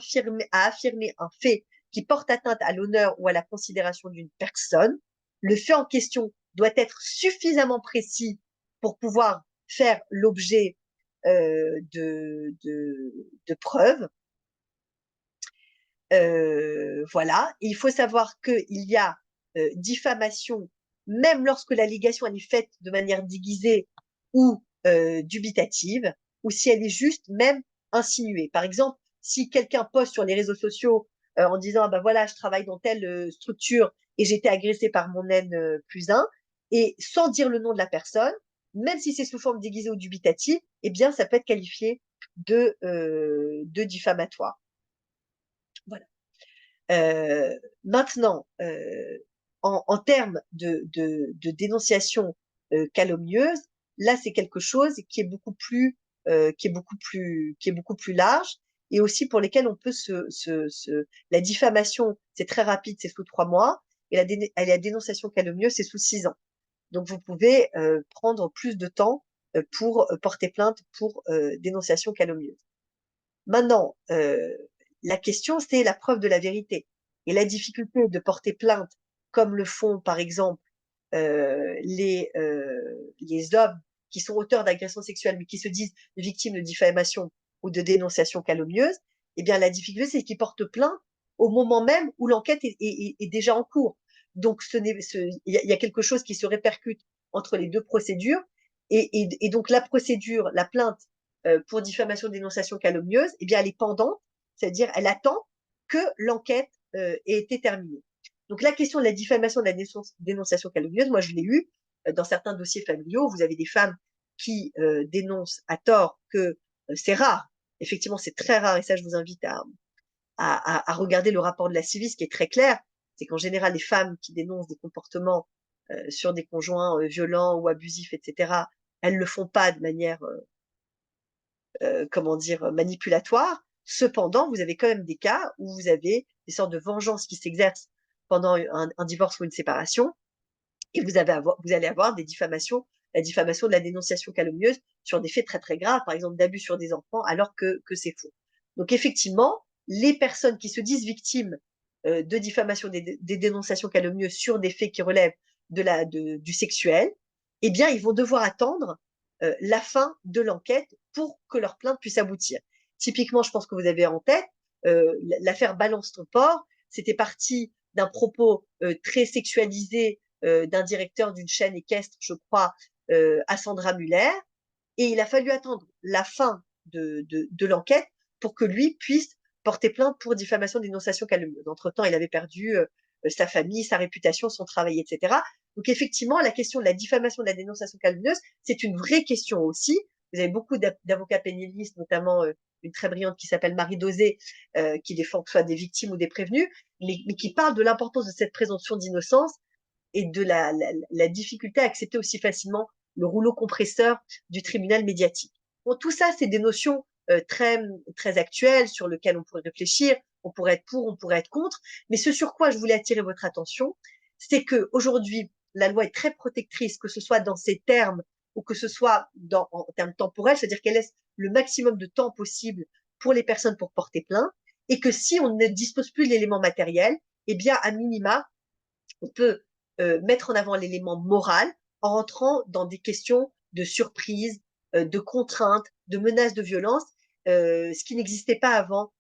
affirmer un fait qui porte atteinte à l'honneur ou à la considération d'une personne. Le fait en question doit être suffisamment précis pour pouvoir faire l'objet de preuves. Voilà. Et il faut savoir qu'il y a diffamation, même lorsque l'allégation est faite de manière déguisée ou dubitative, ou si elle est juste même insinuée. Par exemple, si quelqu'un poste sur les réseaux sociaux en disant, ah ben voilà, je travaille dans telle structure et j'ai été agressée par mon N plus 1, et sans dire le nom de la personne, même si c'est sous forme déguisée ou dubitative, eh bien, ça peut être qualifié de diffamatoire. Voilà. Maintenant, en termes de dénonciation calomnieuse, là, c'est quelque chose qui est beaucoup plus, qui est beaucoup plus large, et aussi pour lesquels on peut la diffamation, c'est très rapide, c'est sous 3 mois, et la dénonciation calomnieuse, c'est sous 6 ans. Donc, vous pouvez prendre plus de temps pour porter plainte pour dénonciation calomnieuse. Maintenant, la question, c'est la preuve de la vérité. Et la difficulté de porter plainte, comme le font par exemple les hommes qui sont auteurs d'agressions sexuelles, mais qui se disent victimes de diffamation ou de dénonciation calomnieuse, eh bien la difficulté, c'est qu'ils portent plainte au moment même où l'enquête est déjà en cours. Donc, il y a quelque chose qui se répercute entre les deux procédures. Et donc, la procédure, la plainte pour diffamation, dénonciation calomnieuse, eh bien, elle est pendante, c'est-à-dire elle attend que l'enquête ait été terminée. Donc, la question de la diffamation, de la dénonciation calomnieuse, moi, je l'ai eu dans certains dossiers familiaux. Vous avez des femmes qui dénoncent à tort que c'est rare. Effectivement, c'est très rare, et ça, je vous invite à regarder le rapport de la Civis, qui est très clair. C'est qu'en général, les femmes qui dénoncent des comportements sur des conjoints violents ou abusifs, etc., elles ne le font pas de manière comment dire, manipulatoire. Cependant, vous avez quand même des cas où vous avez des sortes de vengeances qui s'exercent pendant un divorce ou une séparation, et vous allez avoir des diffamations, la diffamation de la dénonciation calomnieuse sur des faits très très graves, par exemple d'abus sur des enfants, alors que c'est faux. Donc effectivement, les personnes qui se disent victimes de diffamation, des dénonciations calomnieuses sur des faits qui relèvent du sexuel, eh bien, ils vont devoir attendre la fin de l'enquête pour que leur plainte puisse aboutir. Typiquement, je pense que vous avez en tête l'affaire Balance ton porc. C'était parti d'un propos très sexualisé d'un directeur d'une chaîne équestre, je crois, à Sandra Muller. Et il a fallu attendre la fin de l'enquête pour que lui puisse porter plainte pour diffamation, dénonciation calomnieuse. Entre-temps, il avait perdu sa famille, sa réputation, son travail, etc. Donc effectivement, la question de la diffamation, de la dénonciation calomnieuse, c'est une vraie question aussi. Vous avez beaucoup d'avocats pénalistes, notamment une très brillante qui s'appelle Marie Dosé, qui défend que ce soit des victimes ou des prévenus, mais qui parle de l'importance de cette présomption d'innocence et de la difficulté à accepter aussi facilement le rouleau compresseur du tribunal médiatique. Bon, tout ça, c'est des notions très, très actuelles sur lesquelles on pourrait réfléchir, on pourrait être pour, on pourrait être contre, mais ce sur quoi je voulais attirer votre attention, c'est qu'aujourd'hui, la loi est très protectrice, que ce soit dans ses termes ou que ce soit en termes temporels, c'est-à-dire qu'elle laisse le maximum de temps possible pour les personnes pour porter plainte, et que si on ne dispose plus de l'élément matériel, eh bien, à minima, on peut mettre en avant l'élément moral en rentrant dans des questions de surprise, de contrainte, de menaces de violence, ce qui n'existait pas avant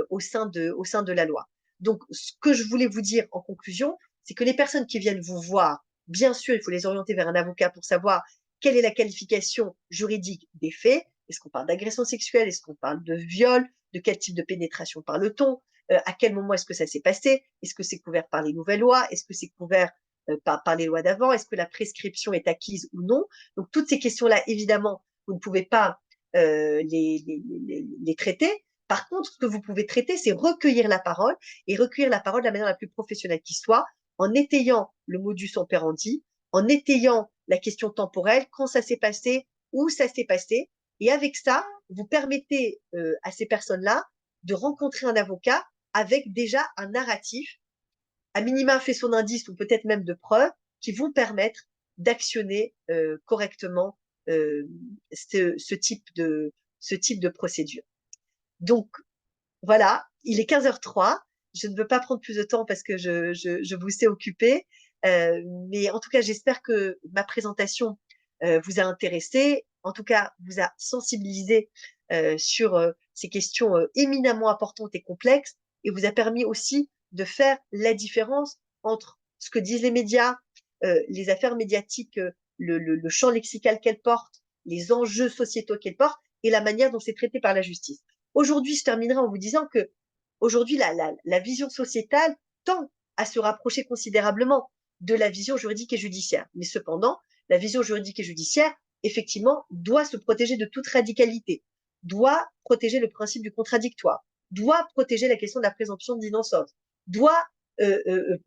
au sein de la loi. Donc, ce que je voulais vous dire en conclusion, c'est que les personnes qui viennent vous voir, bien sûr, il faut les orienter vers un avocat pour savoir quelle est la qualification juridique des faits. Est-ce qu'on parle d'agression sexuelle? Est-ce qu'on parle de viol? De quel type de pénétration parle-t-on? À quel moment est-ce que ça s'est passé? Est-ce que c'est couvert par les nouvelles lois? Est-ce que c'est couvert par les lois d'avant? Est-ce que la prescription est acquise ou non? Donc, toutes ces questions-là, évidemment, vous ne pouvez pas les traiter. Par contre, ce que vous pouvez traiter, c'est recueillir la parole, et recueillir la parole de la manière la plus professionnelle qui soit, en étayant le modus operandi, en étayant la question temporelle, quand ça s'est passé, où ça s'est passé. Et avec ça, vous permettez à ces personnes-là de rencontrer un avocat avec déjà un narratif, à minima fait son indice ou peut-être même de preuves, qui vont permettre d'actionner correctement ce type de procédure. Donc voilà, il est 15h03. Je ne veux pas prendre plus de temps parce que je vous sais occupé. Mais en tout cas, j'espère que ma présentation vous a intéressé, en tout cas vous a sensibilisé sur ces questions éminemment importantes et complexes, et vous a permis aussi de faire la différence entre ce que disent les médias, les affaires médiatiques, le champ lexical qu'elles portent, les enjeux sociétaux qu'elles portent, et la manière dont c'est traité par la justice. Aujourd'hui, je terminerai en vous disant que aujourd'hui, la vision sociétale tend à se rapprocher considérablement de la vision juridique et judiciaire. Mais cependant, la vision juridique et judiciaire, effectivement, doit se protéger de toute radicalité, doit protéger le principe du contradictoire, doit protéger la question de la présomption d'innocence, doit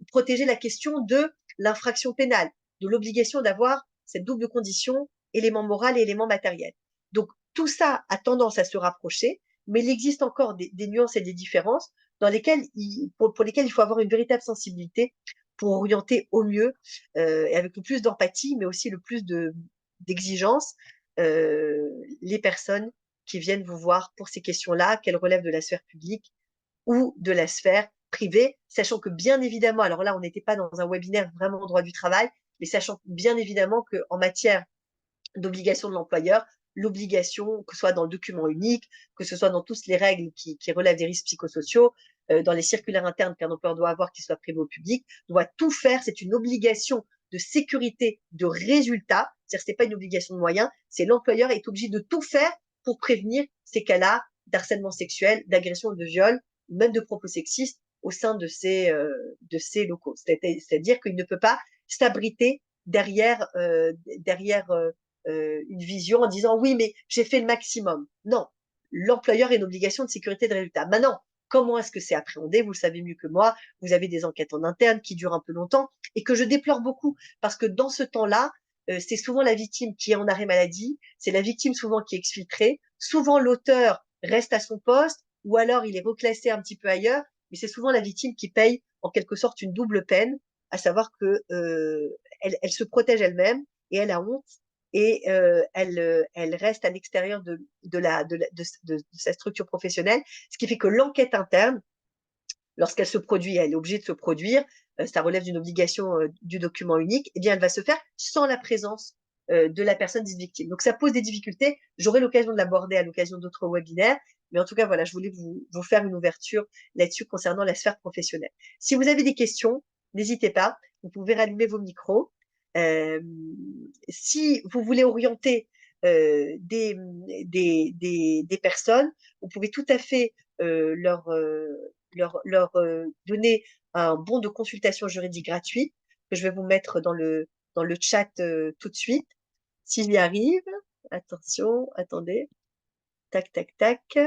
protéger la question de l'infraction pénale, de l'obligation d'avoir cette double condition, élément moral et élément matériel. Donc, tout ça a tendance à se rapprocher, mais il existe encore des nuances et des différences dans lesquelles pour lesquelles il faut avoir une véritable sensibilité pour orienter au mieux et avec le plus d'empathie, mais aussi le plus d'exigence, les personnes qui viennent vous voir pour ces questions-là, qu'elles relèvent de la sphère publique ou de la sphère privée, sachant que bien évidemment, alors là, on n'était pas dans un webinaire vraiment droit du travail, mais sachant bien évidemment qu'en matière d'obligation de l'employeur, l'obligation, que ce soit dans le document unique, que ce soit dans toutes les règles qui relèvent des risques psychosociaux, dans les circulaires internes qu'un employeur doit avoir qui soit privé au public, doit tout faire. C'est une obligation de sécurité de résultat. C'est-à-dire que ce n'est pas une obligation de moyens, c'est l'employeur est obligé de tout faire pour prévenir ces cas-là d'harcèlement sexuel, d'agression, de viol, même de propos sexistes au sein de ces locaux. C'est-à-dire qu'il ne peut pas s'abriter derrière une vision en disant oui, mais j'ai fait le maximum. Non, l'employeur a une obligation de sécurité de résultat. Maintenant, comment est-ce que c'est appréhendé? Vous le savez mieux que moi. Vous avez des enquêtes en interne qui durent un peu longtemps et que je déplore beaucoup parce que dans ce temps-là, c'est souvent la victime qui est en arrêt maladie, c'est la victime souvent qui est exfiltrée, souvent l'auteur reste à son poste ou alors il est reclassé un petit peu ailleurs, mais c'est souvent la victime qui paye en quelque sorte une double peine, à savoir que elle se protège elle-même et elle a honte et elle reste à l'extérieur de sa structure professionnelle, ce qui fait que l'enquête interne, lorsqu'elle se produit, elle est obligée de se produire, ça relève d'une obligation du document unique, eh bien elle va se faire sans la présence de la personne dite victime. Donc ça pose des difficultés, j'aurai l'occasion de l'aborder à l'occasion d'autres webinaires, mais en tout cas voilà, je voulais vous faire une ouverture là-dessus concernant la sphère professionnelle. Si vous avez des questions, n'hésitez pas, vous pouvez rallumer vos micros. Euh, si vous voulez orienter des personnes, vous pouvez tout à fait leur donner un bon de consultation juridique gratuit que je vais vous mettre dans le chat tout de suite. S'il y arrive, attention, attendez, tac, tac, tac.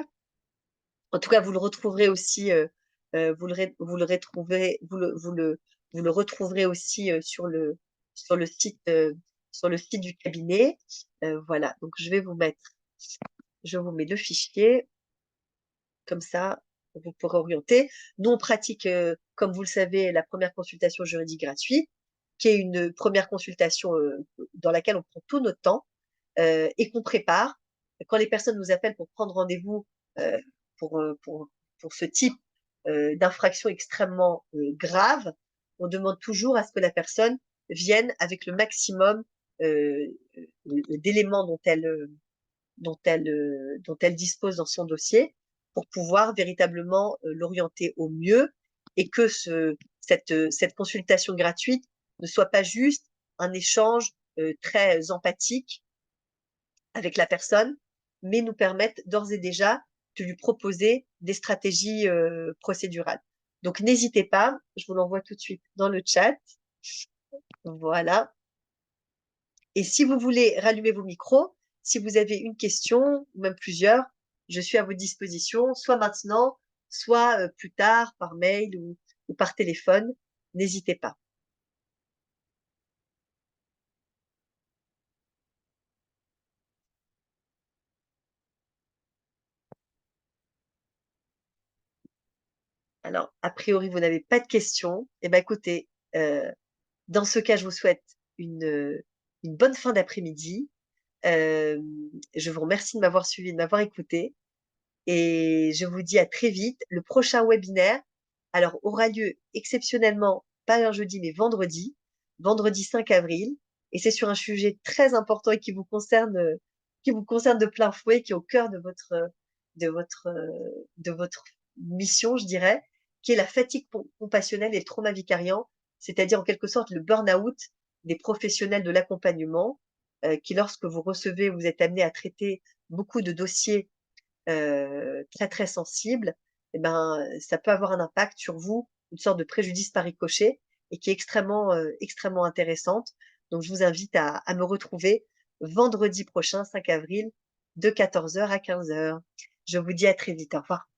En tout cas, vous le retrouverez aussi, vous le retrouverez aussi sur le site, sur le site du cabinet. Voilà. Donc, je vous mets le fichier. Comme ça, vous pourrez orienter. Nous, on pratique, comme vous le savez, la première consultation juridique gratuite, qui est une première consultation dans laquelle on prend tout notre temps et qu'on prépare. Quand les personnes nous appellent pour prendre rendez-vous euh, pour, euh, pour, pour ce type d'infraction extrêmement grave, on demande toujours à ce que la personne vienne avec le maximum d'éléments dont elle dispose dans son dossier pour pouvoir véritablement l'orienter au mieux et que cette consultation gratuite ne soit pas juste un échange très empathique avec la personne, mais nous permette d'ores et déjà de lui proposer des stratégies procédurales. Donc n'hésitez pas, je vous l'envoie tout de suite dans le chat. Voilà. Et si vous voulez rallumer vos micros, si vous avez une question, ou même plusieurs, je suis à votre disposition, soit maintenant, soit plus tard, par mail ou par téléphone. N'hésitez pas. Alors, a priori, vous n'avez pas de questions. Eh bien, écoutez, dans ce cas, je vous souhaite une bonne fin d'après-midi. Euh, je vous remercie de m'avoir suivi, de m'avoir écouté. Et je vous dis à très vite. Le prochain webinaire, alors, aura lieu exceptionnellement, pas un jeudi, mais vendredi, vendredi 5 avril. Et c'est sur un sujet très important et qui vous concerne de plein fouet, qui est au cœur de votre, de votre mission, je dirais, qui est la fatigue compassionnelle et le trauma vicariant, c'est-à-dire en quelque sorte le burn-out des professionnels de l'accompagnement, qui lorsque vous recevez, vous êtes amené à traiter beaucoup de dossiers très très sensibles, eh ben, ça peut avoir un impact sur vous, une sorte de préjudice par ricochet et qui est extrêmement intéressante. Donc je vous invite à me retrouver vendredi prochain, 5 avril, de 14 heures à 15 heures. Je vous dis à très vite. Au revoir.